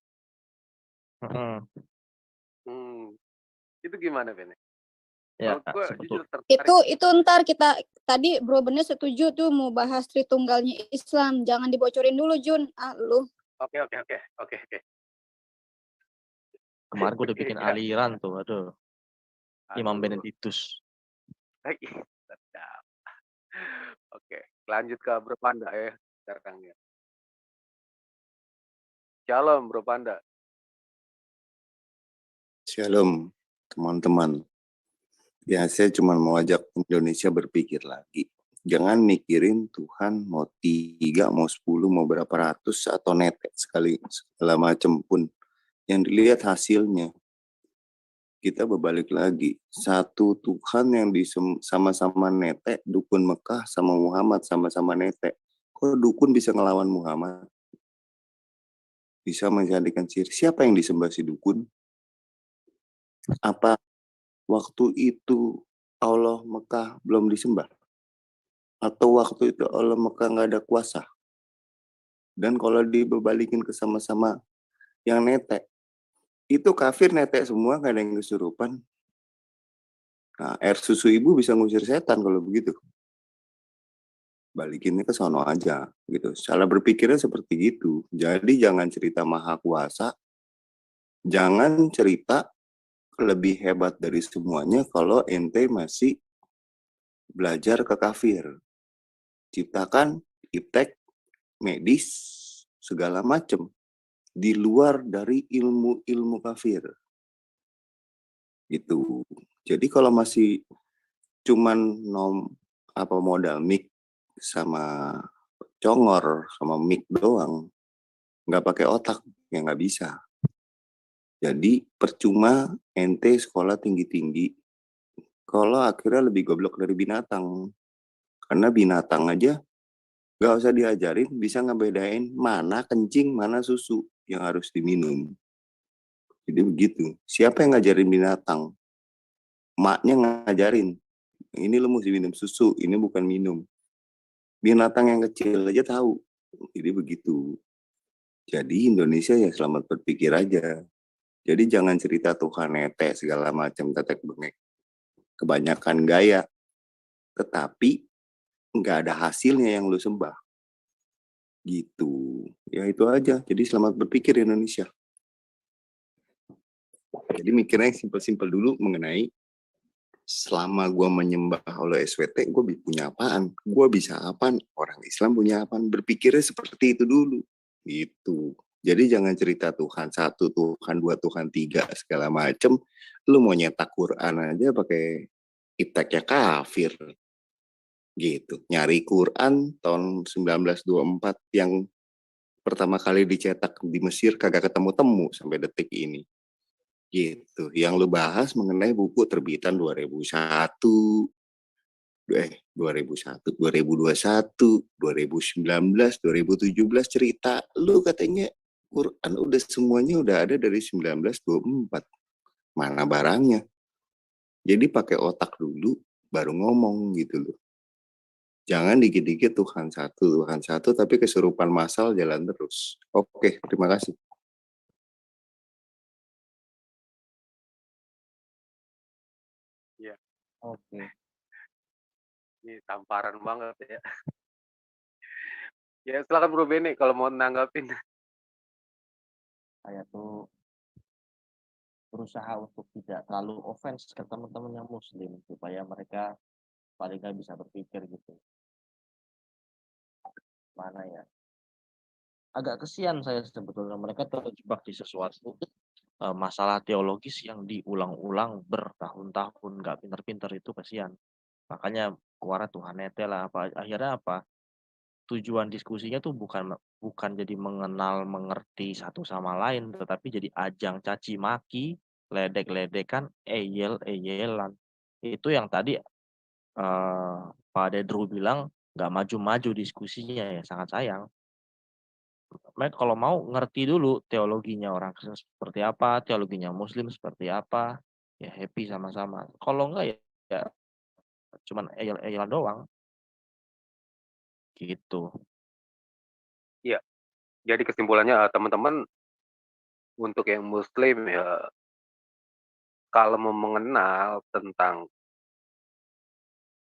Itu gimana Bene? Ya, itu ntar kita tadi Bro Bener setuju tuh mau bahas Tritunggalnya Islam, jangan dibocorin dulu Jun. Lu. Oke. Kemarin gue udah bikin aliran tuh, aduh. Imam Benedictus. Oke, lanjut ke Bro Panda ya sekarang ya. Shalom Bro Panda. Shalom teman-teman. Ya, saya cuma mau ajak Indonesia berpikir lagi. Jangan mikirin Tuhan mau 3, mau 10, mau berapa ratus, atau netek sekali, segala macam pun. Yang dilihat hasilnya. Kita berbalik lagi. Satu Tuhan yang sama-sama netek, dukun Mekah sama Muhammad sama-sama netek. Kok dukun bisa ngelawan Muhammad? Bisa menjadikan sihir. Siapa yang disembah si dukun? Apa waktu itu Allah Mekah belum disembah? Atau waktu itu Allah Mekah nggak ada kuasa? Dan kalau dibalikin ke sama-sama yang netek, itu kafir netek semua, nggak ada yang kesurupan. Nah, air susu ibu bisa ngusir setan kalau begitu. Balikinnya ke sono aja, gitu. Cara berpikirnya seperti gitu. Jadi jangan cerita maha kuasa, jangan cerita lebih hebat dari semuanya kalau ente masih belajar ke kafir. Ciptakan iptek, medis, segala macam di luar dari ilmu kafir. Gitu. Jadi kalau masih cuman modal mic sama congor sama mic doang, nggak pakai otak, ya nggak bisa. Jadi percuma ente sekolah tinggi-tinggi kalau akhirnya lebih goblok dari binatang. Karena binatang aja gak usah diajarin, bisa ngebedain mana kencing, mana susu yang harus diminum. Jadi begitu. Siapa yang ngajarin binatang? Maknya ngajarin. Ini lu mesti minum susu, ini bukan minum. Binatang yang kecil aja tahu. Jadi begitu. Jadi Indonesia ya selamat berpikir aja. Jadi jangan cerita Tuhan netek segala macam tetek bengek. Kebanyakan gaya. Tetapi nggak ada hasilnya yang lu sembah. Gitu. Ya itu aja. Jadi selamat berpikir Indonesia. Jadi mikirnya simpel-simpel dulu mengenai selama gue menyembah oleh SWT, gue punya apaan? Gue bisa apaan? Orang Islam punya apaan? Berpikirnya seperti itu dulu. Gitu. Jadi jangan cerita Tuhan 1, Tuhan 2, Tuhan 3 segala macem. Lu mau nyetak Quran aja pakai ipteknya kafir. Gitu. Nyari Quran tahun 1924 yang pertama kali dicetak di Mesir kagak ketemu-temu sampai detik ini. Gitu. Yang lu bahas mengenai buku terbitan 2001, 2001, 2021, 2019, 2017 cerita. Lu katanya Quran udah semuanya udah ada dari 1924. Mana barangnya? Jadi pakai otak dulu baru ngomong gitu loh. Jangan dikit-dikit Tuhan satu, tapi kesurupan massal jalan terus. Oke, terima kasih. Ya, Oke. ini tamparan banget ya. Ya, silakan Bro Beni kalau mau nanggapin. Saya tuh berusaha untuk tidak terlalu offense ke teman-teman yang muslim supaya mereka paling nggak bisa berpikir gitu. Mana ya? Agak kesian saya sebetulnya mereka terjebak di sesuatu masalah teologis yang diulang-ulang bertahun-tahun, nggak pinter-pinter, itu kesian. Makanya keluar Tuhan nete lah, akhirnya apa? Tujuan diskusinya tuh bukan jadi mengenal mengerti satu sama lain, tetapi jadi ajang caci maki, ledek-ledekan, eyel-eyelan. Itu yang tadi Pak Dedru bilang nggak maju-maju diskusinya, ya sangat sayang. Mereka kalau mau ngerti dulu teologinya orang Kristen seperti apa, teologinya Muslim seperti apa, ya happy sama-sama. Kalau enggak ya cuman eyel-eyelan doang gitu. Iya. Jadi kesimpulannya teman-teman untuk yang Muslim ya, kalau mau mengenal tentang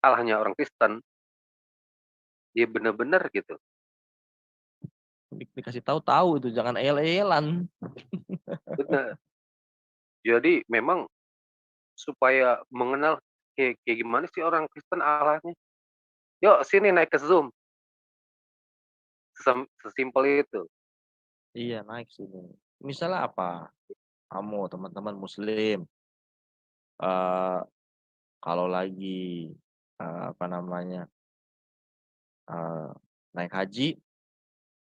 salahnya orang Kristen, ya benar-benar gitu. Dikasih tahu itu, jangan eyel-eyelan. Benar. Jadi memang supaya mengenal kayak gimana sih orang Kristen Allahnya. Yuk sini naik ke Zoom. Sesimpel itu. Iya, naik sini. Misalnya apa? Kamu teman-teman Muslim kalau lagi apa namanya naik haji,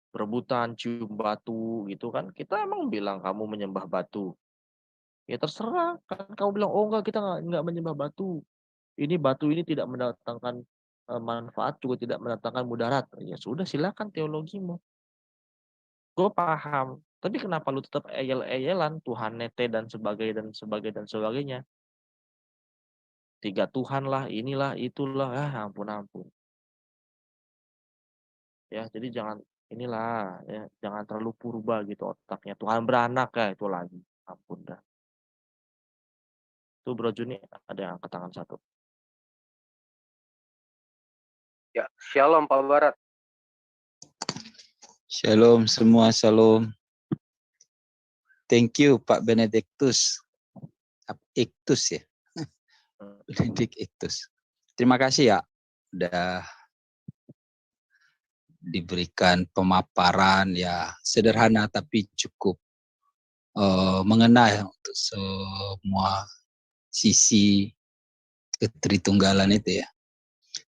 berebutan cium batu gitu kan, kita emang bilang kamu menyembah batu, ya terserah kan. Kamu bilang oh enggak, kita nggak menyembah batu, ini batu ini tidak mendatangkan manfaat, juga tidak mendatangkan mudarat, ya sudah silakan teologimu, gue paham. Tapi kenapa lu tetap eyel-eyelan Tuhan nete dan sebagainya, 3 Tuhan lah, inilah itulah, ampun. Ya, jadi jangan inilah ya, jangan terlalu purba gitu otaknya. Tuhan beranak ya itu lagi. Ampun dah. Tuh Bro Juni ada yang angkat tangan satu. Ya, Shalom Pak Barat. Shalom semua, shalom. Thank you Pak Benedictus. Iktus ya. Benedictus. Terima kasih ya udah diberikan pemaparan ya sederhana tapi cukup mengena untuk semua sisi ketritunggalan itu ya.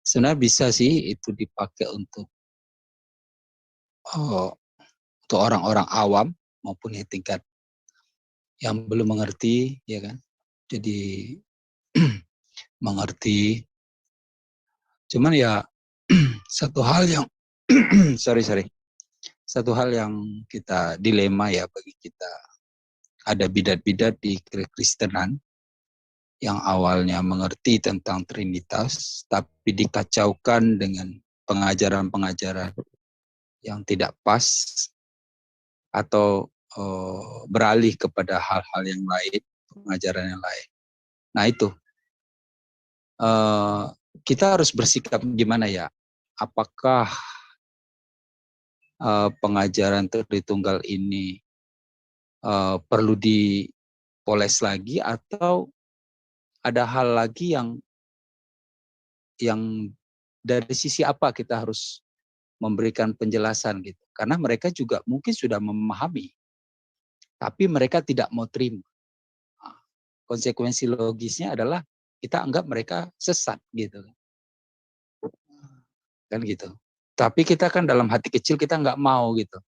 Sebenarnya bisa sih itu dipakai untuk orang-orang awam maupun tingkat yang belum mengerti, ya kan. Jadi mengerti. Cuman ya satu hal yang satu hal yang kita dilema ya bagi kita, ada bidat-bidat di Kekristenan yang awalnya mengerti tentang Trinitas tapi dikacaukan dengan pengajaran-pengajaran yang tidak pas atau beralih kepada hal-hal yang lain, pengajaran yang lain. Nah itu kita harus bersikap gimana ya? Apakah pengajaran Tritunggal ini perlu dipoles lagi atau ada hal lagi yang dari sisi apa kita harus memberikan penjelasan gitu. Karena mereka juga mungkin sudah memahami, tapi mereka tidak mau terima. Nah, konsekuensi logisnya adalah kita anggap mereka sesat gitu. Kan gitu. Tapi kita kan dalam hati kecil kita nggak mau gitu.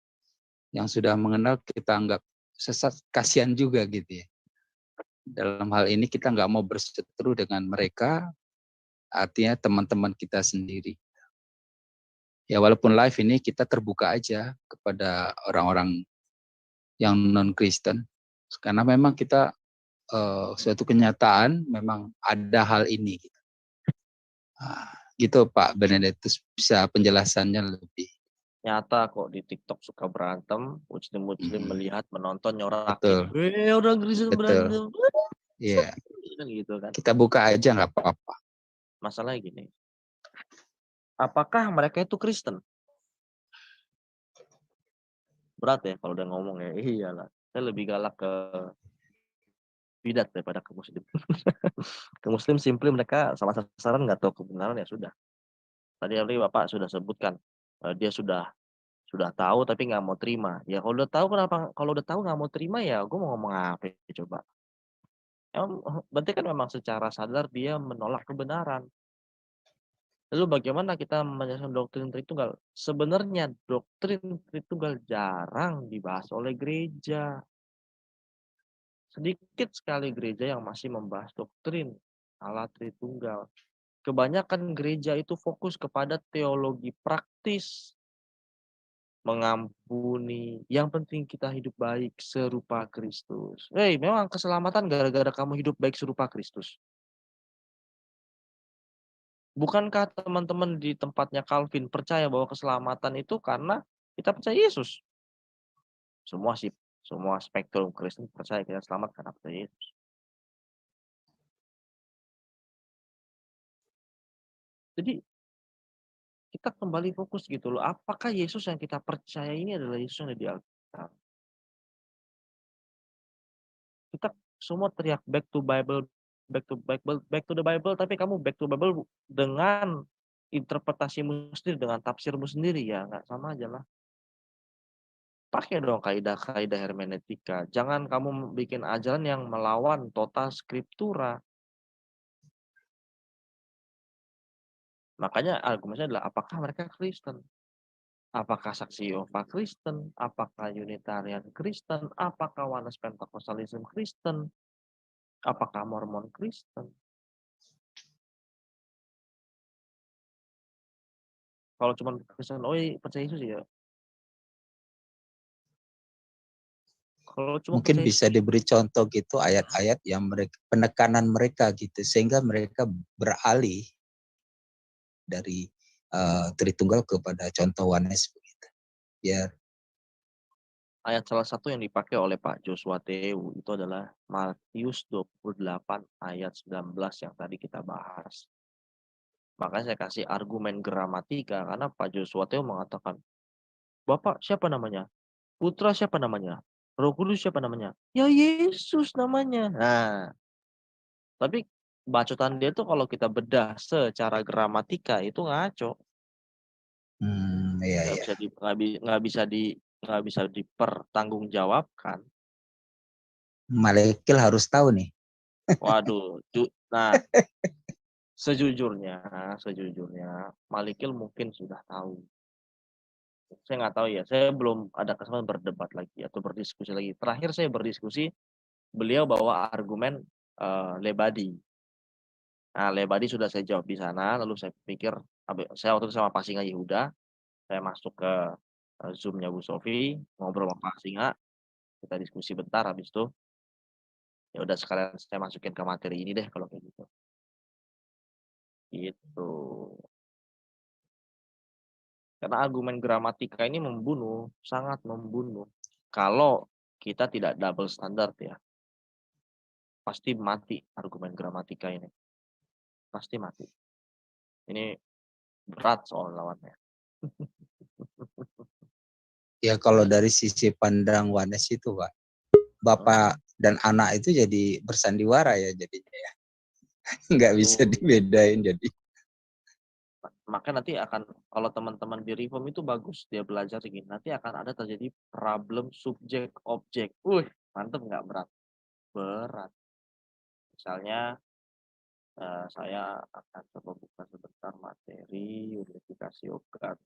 Yang sudah mengenal kita anggap sesat, kasihan juga gitu ya. Dalam hal ini kita nggak mau berseteru dengan mereka, artinya teman-teman kita sendiri. Ya walaupun live ini kita terbuka aja kepada orang-orang yang non-Kristen, karena memang kita suatu kenyataan memang ada hal ini. Nah, gitu Pak Benedictus, bisa penjelasannya lebih. Nyata kok di TikTok suka berantem, muslim melihat, menonton, Betul. nyorakin. Orang Kristen berantem. Iya. Gitu kan. Kita buka aja nggak apa-apa. Masalahnya gini, apakah mereka itu Kristen? Berat ya kalau udah ngomong ya. Iyalah, saya lebih galak ke bidat daripada ke muslim. Ke muslim simply mereka salah sasaran, nggak tahu kebenaran, ya sudah. Tadi Bapak sudah sebutkan, dia sudah tahu tapi nggak mau terima. Ya kalau udah tahu kenapa? Kalau udah tahu nggak mau terima, ya gue mau ngomong apa coba? Berarti kan memang secara sadar dia menolak kebenaran. Lalu bagaimana kita menjelaskan doktrin Tritunggal? Sebenarnya doktrin Tritunggal jarang dibahas oleh gereja. Sedikit sekali gereja yang masih membahas doktrin Allah Tritunggal. Kebanyakan gereja itu fokus kepada teologi praktis. Mengampuni, yang penting kita hidup baik serupa Kristus. Memang keselamatan gara-gara kamu hidup baik serupa Kristus. Bukankah teman-teman di tempatnya Calvin percaya bahwa keselamatan itu karena kita percaya Yesus? Semua spektrum Kristen percaya kita selamat karena percaya Yesus. Jadi kita kembali fokus gitu loh. Apakah Yesus yang kita percaya ini adalah Yesus yang ada di Alkitab? Kita semua teriak back to Bible, back to the Bible, tapi kamu back to Bible dengan interpretasimu sendiri, dengan tafsirmu sendiri, ya nggak sama aja lah. Pakai dong kaidah-kaidah hermeneutika. Jangan kamu bikin ajaran yang melawan total scriptura. Makanya argumennya adalah apakah mereka Kristen? Apakah Saksi Yehova Kristen? Apakah Unitarian Kristen? Apakah Oneness Pentecostalism Kristen? Apakah Mormon Kristen? Kalau cuma Kristen, percaya Yesus ya. Kalau cuma mungkin bisa diberi contoh gitu ayat-ayat yang penekanan mereka gitu sehingga mereka beralih dari Tritunggal kepada contoh Oneness begitu. Biar ayat salah satu yang dipakai oleh Pak Joshua Teu itu adalah Matius 28 ayat 19 yang tadi kita bahas. Makanya saya kasih argumen gramatika karena Pak Joshua Teu mengatakan, Bapak siapa namanya? Putra siapa namanya? Roh Kudus siapa namanya? Ya Yesus namanya. Nah, tapi bacotan dia tuh kalau kita bedah secara gramatika itu ngaco. iya. Nggak bisa dipertanggungjawabkan. Malekil harus tahu nih. Waduh, nah sejujurnya Malikil mungkin sudah tahu. Saya nggak tahu ya, saya belum ada kesempatan berdebat lagi atau berdiskusi lagi. Terakhir saya berdiskusi, beliau bawa argumen Lebadi. Nah, Lebadi sudah saya jawab di sana, lalu saya pikir, saya waktu itu sama Pak Singa Yehuda, saya masuk ke Zoom-nya Bu Sofi, ngobrol sama Pak Singa, kita diskusi bentar, habis itu ya udah sekalian saya masukin ke materi ini deh kalau kayak gitu. Gitu. Karena argumen gramatika ini sangat membunuh. Kalau kita tidak double standard ya, pasti mati argumen gramatika ini. Pasti mati. Ini berat soal lawannya. Ya kalau dari sisi pandang Oneness itu Pak, Bapak dan anak itu jadi bersandiwara ya jadinya ya. Nggak bisa dibedain jadi. Maka nanti akan, kalau teman-teman di reform itu bagus dia belajar gini, nanti akan ada terjadi problem subjek objek. Mantep nggak? Berat. Misalnya saya akan coba buka sebentar materi unifikasi ogat.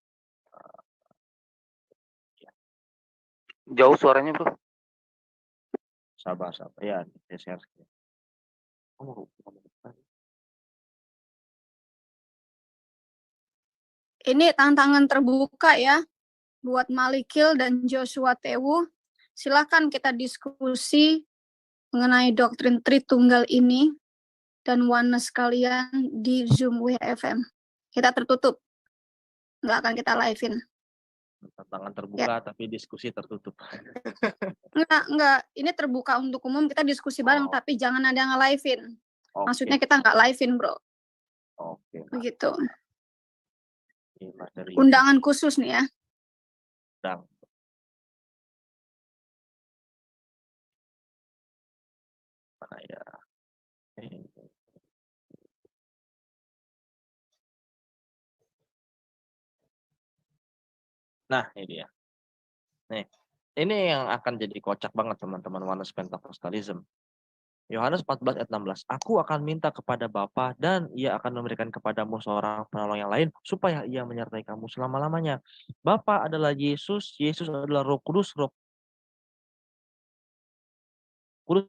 Jauh suaranya, Bro. Sabar. Ya, share. Ini tantangan terbuka ya buat Malikil dan Joshua Tewu. Silakan kita diskusi mengenai doktrin Tritunggal ini dan oneness kalian di Zoom WFM. Kita tertutup. Nggak akan kita live-in. Tantangan terbuka tapi diskusi tertutup. Enggak. Ini terbuka untuk umum, kita diskusi bareng tapi jangan ada yang nge-live-in. Maksudnya kita nggak live-in, Bro. Oke. Begitu. Undangan khusus nih ya. Mana ya? Nah, ini dia. Nih, ini yang akan jadi kocak banget teman-teman oneness Pentecostalism. Yohanes 14 ayat 16. Aku akan minta kepada Bapa dan ia akan memberikan kepadamu seorang penolong yang lain supaya ia menyertai kamu selama-lamanya. Bapa adalah Yesus, Yesus adalah Roh Kudus, Roh Kudus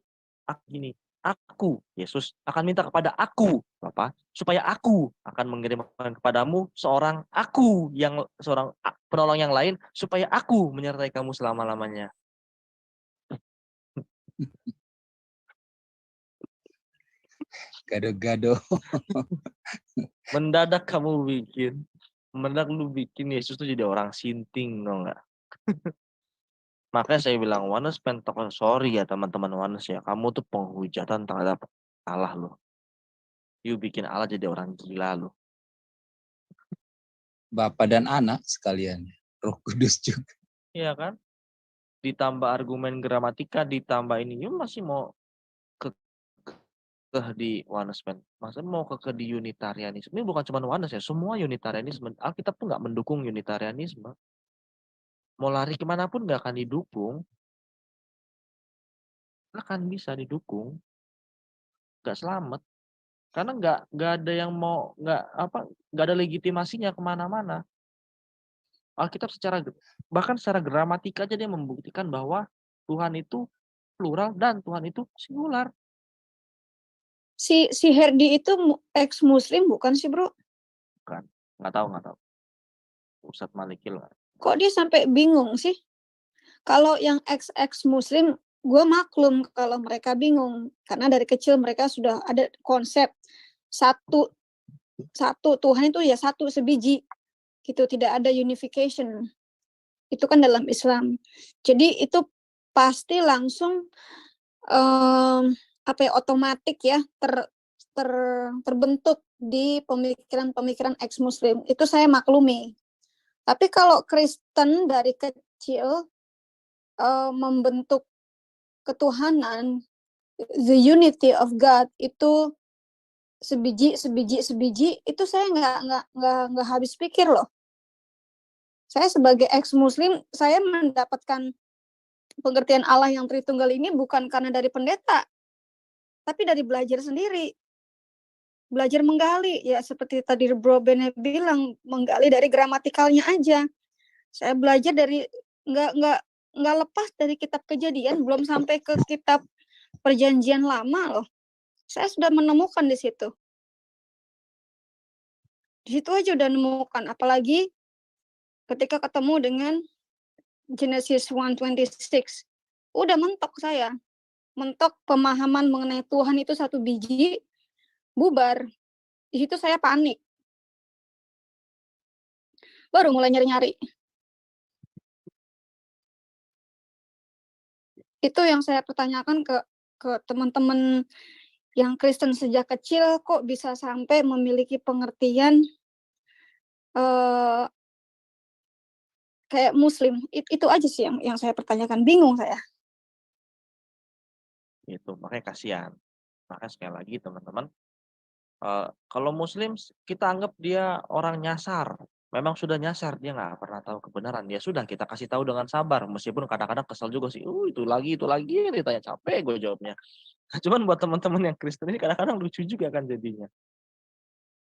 gini. Aku, Yesus, akan minta kepada aku, Bapa, supaya aku akan mengirimkan kepadamu seorang penolong yang lain supaya aku menyertai kamu selama-lamanya. Gado-gado. Mendadak lu bikin Yesus tuh jadi orang sinting, tau nggak? Makanya saya bilang oneness Pentecost, sorry ya teman-teman oneness ya, kamu tuh penghujatan terhadap Allah loh. You bikin Allah jadi orang gila loh. Bapa dan anak sekalian, Roh Kudus juga. Iya kan? Ditambah argumen gramatika, ditambah ini, you masih mau di oneness Pentecost. Maksudnya mau di Unitarianisme. Ini bukan cuma oneness ya, semua Unitarianisme. Alkitab tuh nggak mendukung Unitarianisme. Mau lari kemanapun nggak akan didukung. Akan bisa didukung. Nggak selamat. Karena nggak ada yang mau, nggak ada legitimasinya kemana-mana. Alkitab bahkan secara gramatika aja dia membuktikan bahwa Tuhan itu plural dan Tuhan itu singular. Si Herdi itu ex-muslim bukan sih, Bro? Bukan. Nggak tahu. Ustadz Malikil. Kok dia sampai bingung sih? Kalau yang ex-muslim, gue maklum kalau mereka bingung. Karena dari kecil mereka sudah ada konsep satu Tuhan itu ya satu, sebiji. Gitu, tidak ada unification. Itu kan dalam Islam. Jadi itu pasti langsung otomatik ya terbentuk di pemikiran ex-muslim. Itu saya maklumi. Tapi kalau Kristen dari kecil membentuk ketuhanan, the unity of God itu sebiji, itu saya nggak habis pikir loh. Saya sebagai ex-muslim, saya mendapatkan pengertian Allah yang Tritunggal ini bukan karena dari pendeta, tapi dari belajar sendiri. Belajar menggali, ya seperti tadi Bro Bene bilang, menggali dari gramatikalnya aja. Saya belajar dari nggak lepas dari kitab Kejadian, belum sampai ke kitab Perjanjian Lama loh. Saya sudah menemukan di situ. Di situ aja udah menemukan, apalagi ketika ketemu dengan Genesis 1:26. Udah mentok saya. Mentok pemahaman mengenai Tuhan itu satu biji, bubar. Di situ saya panik. Baru mulai nyari-nyari. Itu yang saya pertanyakan ke teman-teman yang Kristen sejak kecil, kok bisa sampai memiliki pengertian kayak Muslim. Itu aja sih yang saya pertanyakan. Bingung saya. Itu makanya kasihan. Makanya sekali lagi teman-teman, Kalau Muslim kita anggap dia orang nyasar. Memang sudah nyasar, dia nggak pernah tahu kebenaran. Ya sudah, kita kasih tahu dengan sabar. Meskipun kadang-kadang kesel juga sih. Itu lagi, ditanya capek gue jawabnya. Cuman buat teman-teman yang Kristen ini kadang-kadang lucu juga kan jadinya.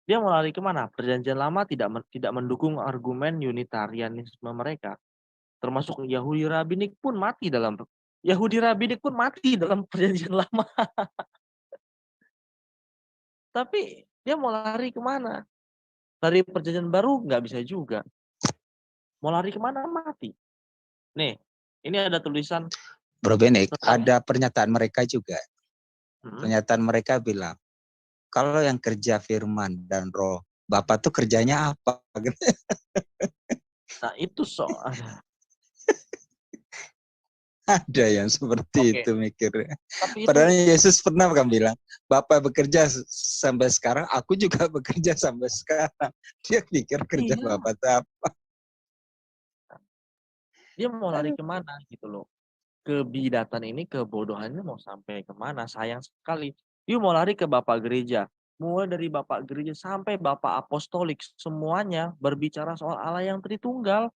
Dia mau lari kemana? Perjanjian Lama tidak mendukung argumen Unitarianisme mereka. Termasuk Yahudi Rabbinik pun mati dalam Perjanjian Lama. Tapi dia mau lari kemana? Dari Perjanjian Baru nggak bisa juga. Mau lari kemana? Mati. Nih, ini ada tulisan. Bro Benek, ada pernyataan mereka juga. Pernyataan mereka bilang, kalau yang kerja firman dan roh, Bapak tuh kerjanya apa? Nah, itu soal. Ada yang seperti itu mikirnya. Tapi Padahal Yesus pernah kan bilang, Bapak bekerja sampai sekarang, aku juga bekerja sampai sekarang. Dia pikir kerja Bapak itu apa? Dia mau lari kemana gitu loh. Kebidatan ini, kebodohannya mau sampai kemana? Sayang sekali. Dia mau lari ke Bapak Gereja. Mulai dari Bapak Gereja sampai Bapak Apostolik. Semuanya berbicara soal Allah yang Tritunggal.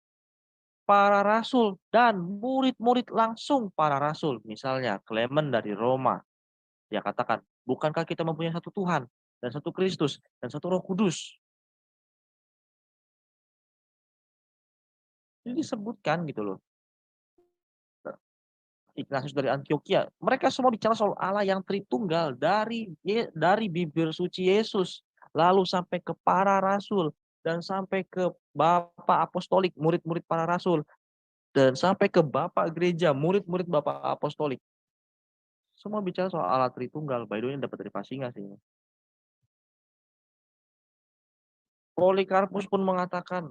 Para rasul dan murid-murid langsung para rasul. Misalnya Clement dari Roma. Dia katakan, bukankah kita mempunyai satu Tuhan dan satu Kristus dan satu Roh Kudus? Ini disebutkan gitu loh. Ignatius dari Antioquia, mereka semua bicara soal Allah yang Tritunggal dari bibir suci Yesus, lalu sampai ke para rasul dan sampai ke Bapak Apostolik, murid-murid para rasul, dan sampai ke Bapak Gereja, murid-murid Bapak Apostolik. Semua bicara soal Allah Tritunggal. By the way, dapat dari Pasinga sih. Polikarpus pun mengatakan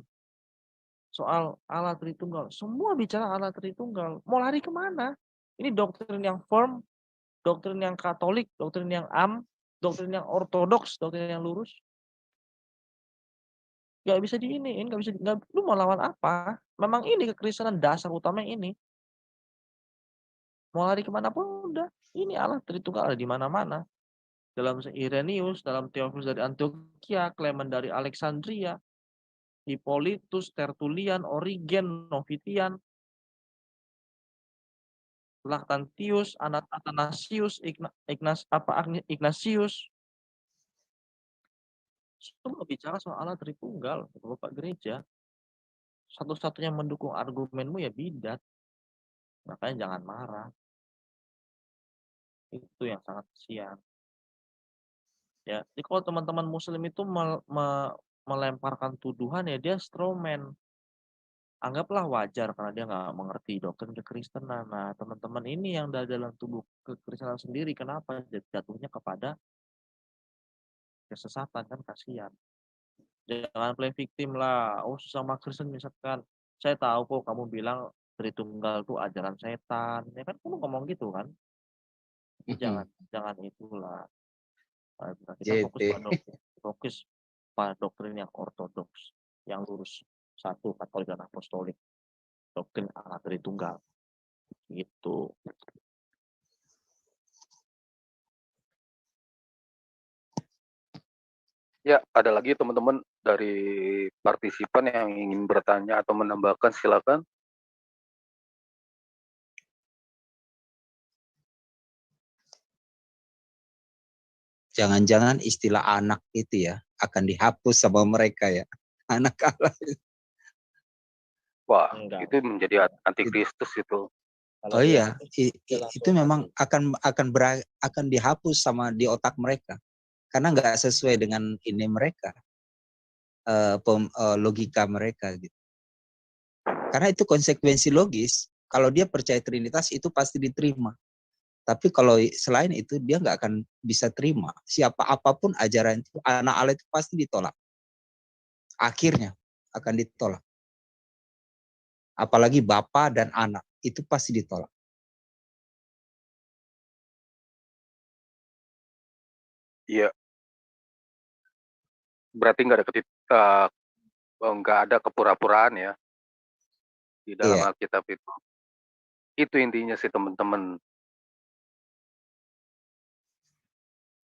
soal Allah Tritunggal. Semua bicara Allah Tritunggal. Mau lari kemana? Ini doktrin yang firm, doktrin yang Katolik, doktrin yang doktrin yang ortodoks, doktrin yang lurus. Gak bisa diiniin, lu mau lawan apa? Memang ini kekristenan dasar utama ini. Mau lari kemana pun udah. Ini Allah Tritunggal ada di mana-mana. Dalam Irenaeus, dalam Theophilus dari Antioquia, Clement dari Alexandria, Hippolytus, Tertullian, Origen, Novitian, Lactantius, Athanasius, Ignatius. Semua bicara soal Allah Tritunggal, Bapak Gereja. Satu-satunya mendukung argumenmu ya bidat. Makanya jangan marah. Itu yang sangat kesian. Ya, jadi kalau teman-teman Muslim itu melemparkan tuduhan ya dia strawman. Anggaplah wajar karena dia nggak mengerti doktrin kekristenan. Nah, teman-teman ini yang dalam tubuh kekristenan sendiri, kenapa jatuhnya kepada kesesatan, kan kasihan. Jangan play victim lah. Oh, sesama Kristen misalkan, saya tahu kok kamu bilang Tritunggal itu ajaran setan. Ya kan kamu ngomong gitu kan? Jangan itulah. Kita fokus pada doktrin yang ortodoks, yang lurus. Satu, Katolik dan Apostolik. Doktrin Allah Tritunggal. Gitu. Ya, ada lagi teman-teman dari partisipan yang ingin bertanya atau menambahkan, silakan. Jangan-jangan istilah anak itu ya akan dihapus sama mereka ya. Anak Allah. Wah, itu menjadi antikristus itu. Oh iya, itu memang akan dihapus sama di otak mereka karena nggak sesuai dengan ini mereka, logika mereka gitu. Karena itu konsekuensi logis. Kalau dia percaya Trinitas itu pasti diterima. Tapi kalau selain itu dia nggak akan bisa terima. Siapa apapun ajaran itu, anak Allah itu pasti ditolak. Akhirnya akan ditolak. Apalagi bapak dan anak itu pasti ditolak. Iya. Berarti nggak ada kepura-puraan ya di dalam Alkitab itu. Itu intinya sih teman-teman.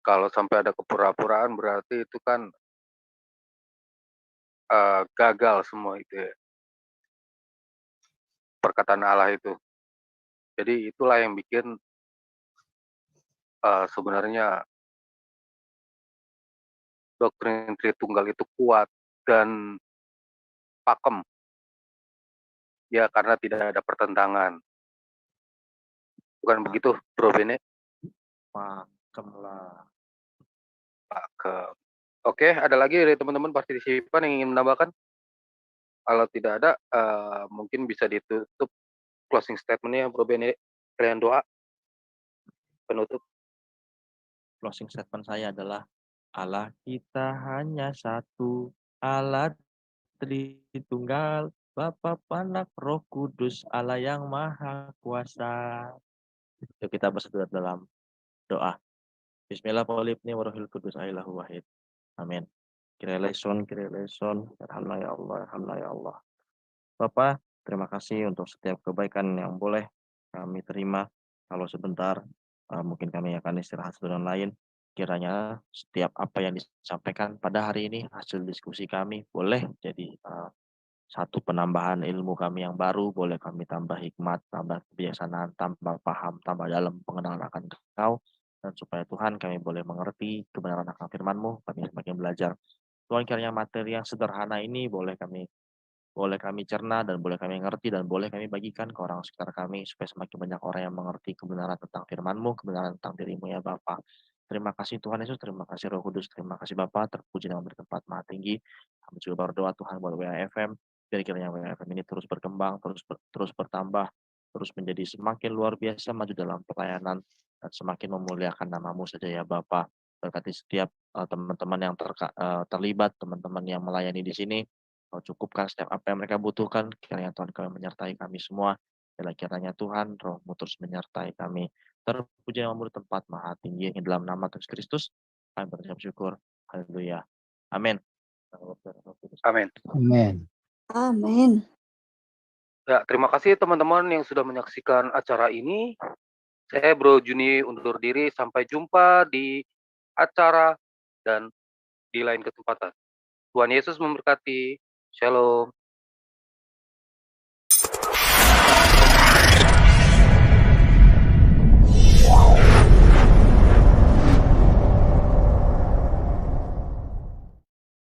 Kalau sampai ada kepura-puraan berarti itu kan gagal semua itu ya, perkataan Allah itu. Jadi itulah yang bikin sebenarnya doktrin Tritunggal itu kuat dan pakem, ya karena tidak ada pertentangan. Bukan begitu, Bro Bene? Pakem lah. Pakem. Oke, ada lagi dari teman-teman partisipan yang ingin menambahkan? Kalau tidak ada, mungkin bisa ditutup closing statement-nya, Bro Bene. Kalian doa penutup. Closing statement saya adalah Allah kita hanya satu, Allah Tritunggal, Bapa, Anak, Roh Kudus, Allah yang Maha Kuasa. Yuk kita bersatu dalam doa. Bismillah polipni warohil kudus ailahu wahid. Amin. Kireleson, alhamdulillah ya Allah, alhamdulillah ya Allah. Bapak, terima kasih untuk setiap kebaikan yang boleh kami terima. Kalau sebentar, mungkin kami akan istirahat sebentar lain. Kiranya setiap apa yang disampaikan pada hari ini, hasil diskusi kami boleh jadi satu penambahan ilmu kami yang baru, boleh kami tambah hikmat, tambah kebijaksanaan, tambah paham, tambah dalam pengenalan akan Engkau, dan supaya Tuhan kami boleh mengerti kebenaran akan firman-Mu, kami semakin belajar. Tuhan kiranya materi yang sederhana ini boleh kami cerna dan boleh kami mengerti dan boleh kami bagikan ke orang sekitar kami supaya semakin banyak orang yang mengerti kebenaran tentang firman-Mu, kebenaran tentang diri-Mu ya Bapa. Terima kasih Tuhan Yesus, terima kasih Roh Kudus, terima kasih Bapa, terpuji dan bertempat maha tinggi. Kami juga berdoa Tuhan buat WAFM, biar kiranya WAFM ini terus berkembang, terus bertambah, terus menjadi semakin luar biasa maju dalam pelayanan dan semakin memuliakan nama-Mu saja ya Bapa. Berkati setiap teman-teman yang terlibat, teman-teman yang melayani di sini. Kau cukupkan setiap apa yang mereka butuhkan, kiranya Tuhan kami menyertai kami semua. Kiranya Tuhan, Roh-Mu terus menyertai kami. Terpuji nama-Mu di tempat maha tinggi, yang dalam nama Tuhan Kristus, kami berucap syukur. Haleluya. Amin. Amin. Amin. Amin. Ya, terima kasih teman-teman yang sudah menyaksikan acara ini. Saya Bro Juni undur diri. Sampai jumpa di acara dan di lain kesempatan. Tuhan Yesus memberkati. Shalom.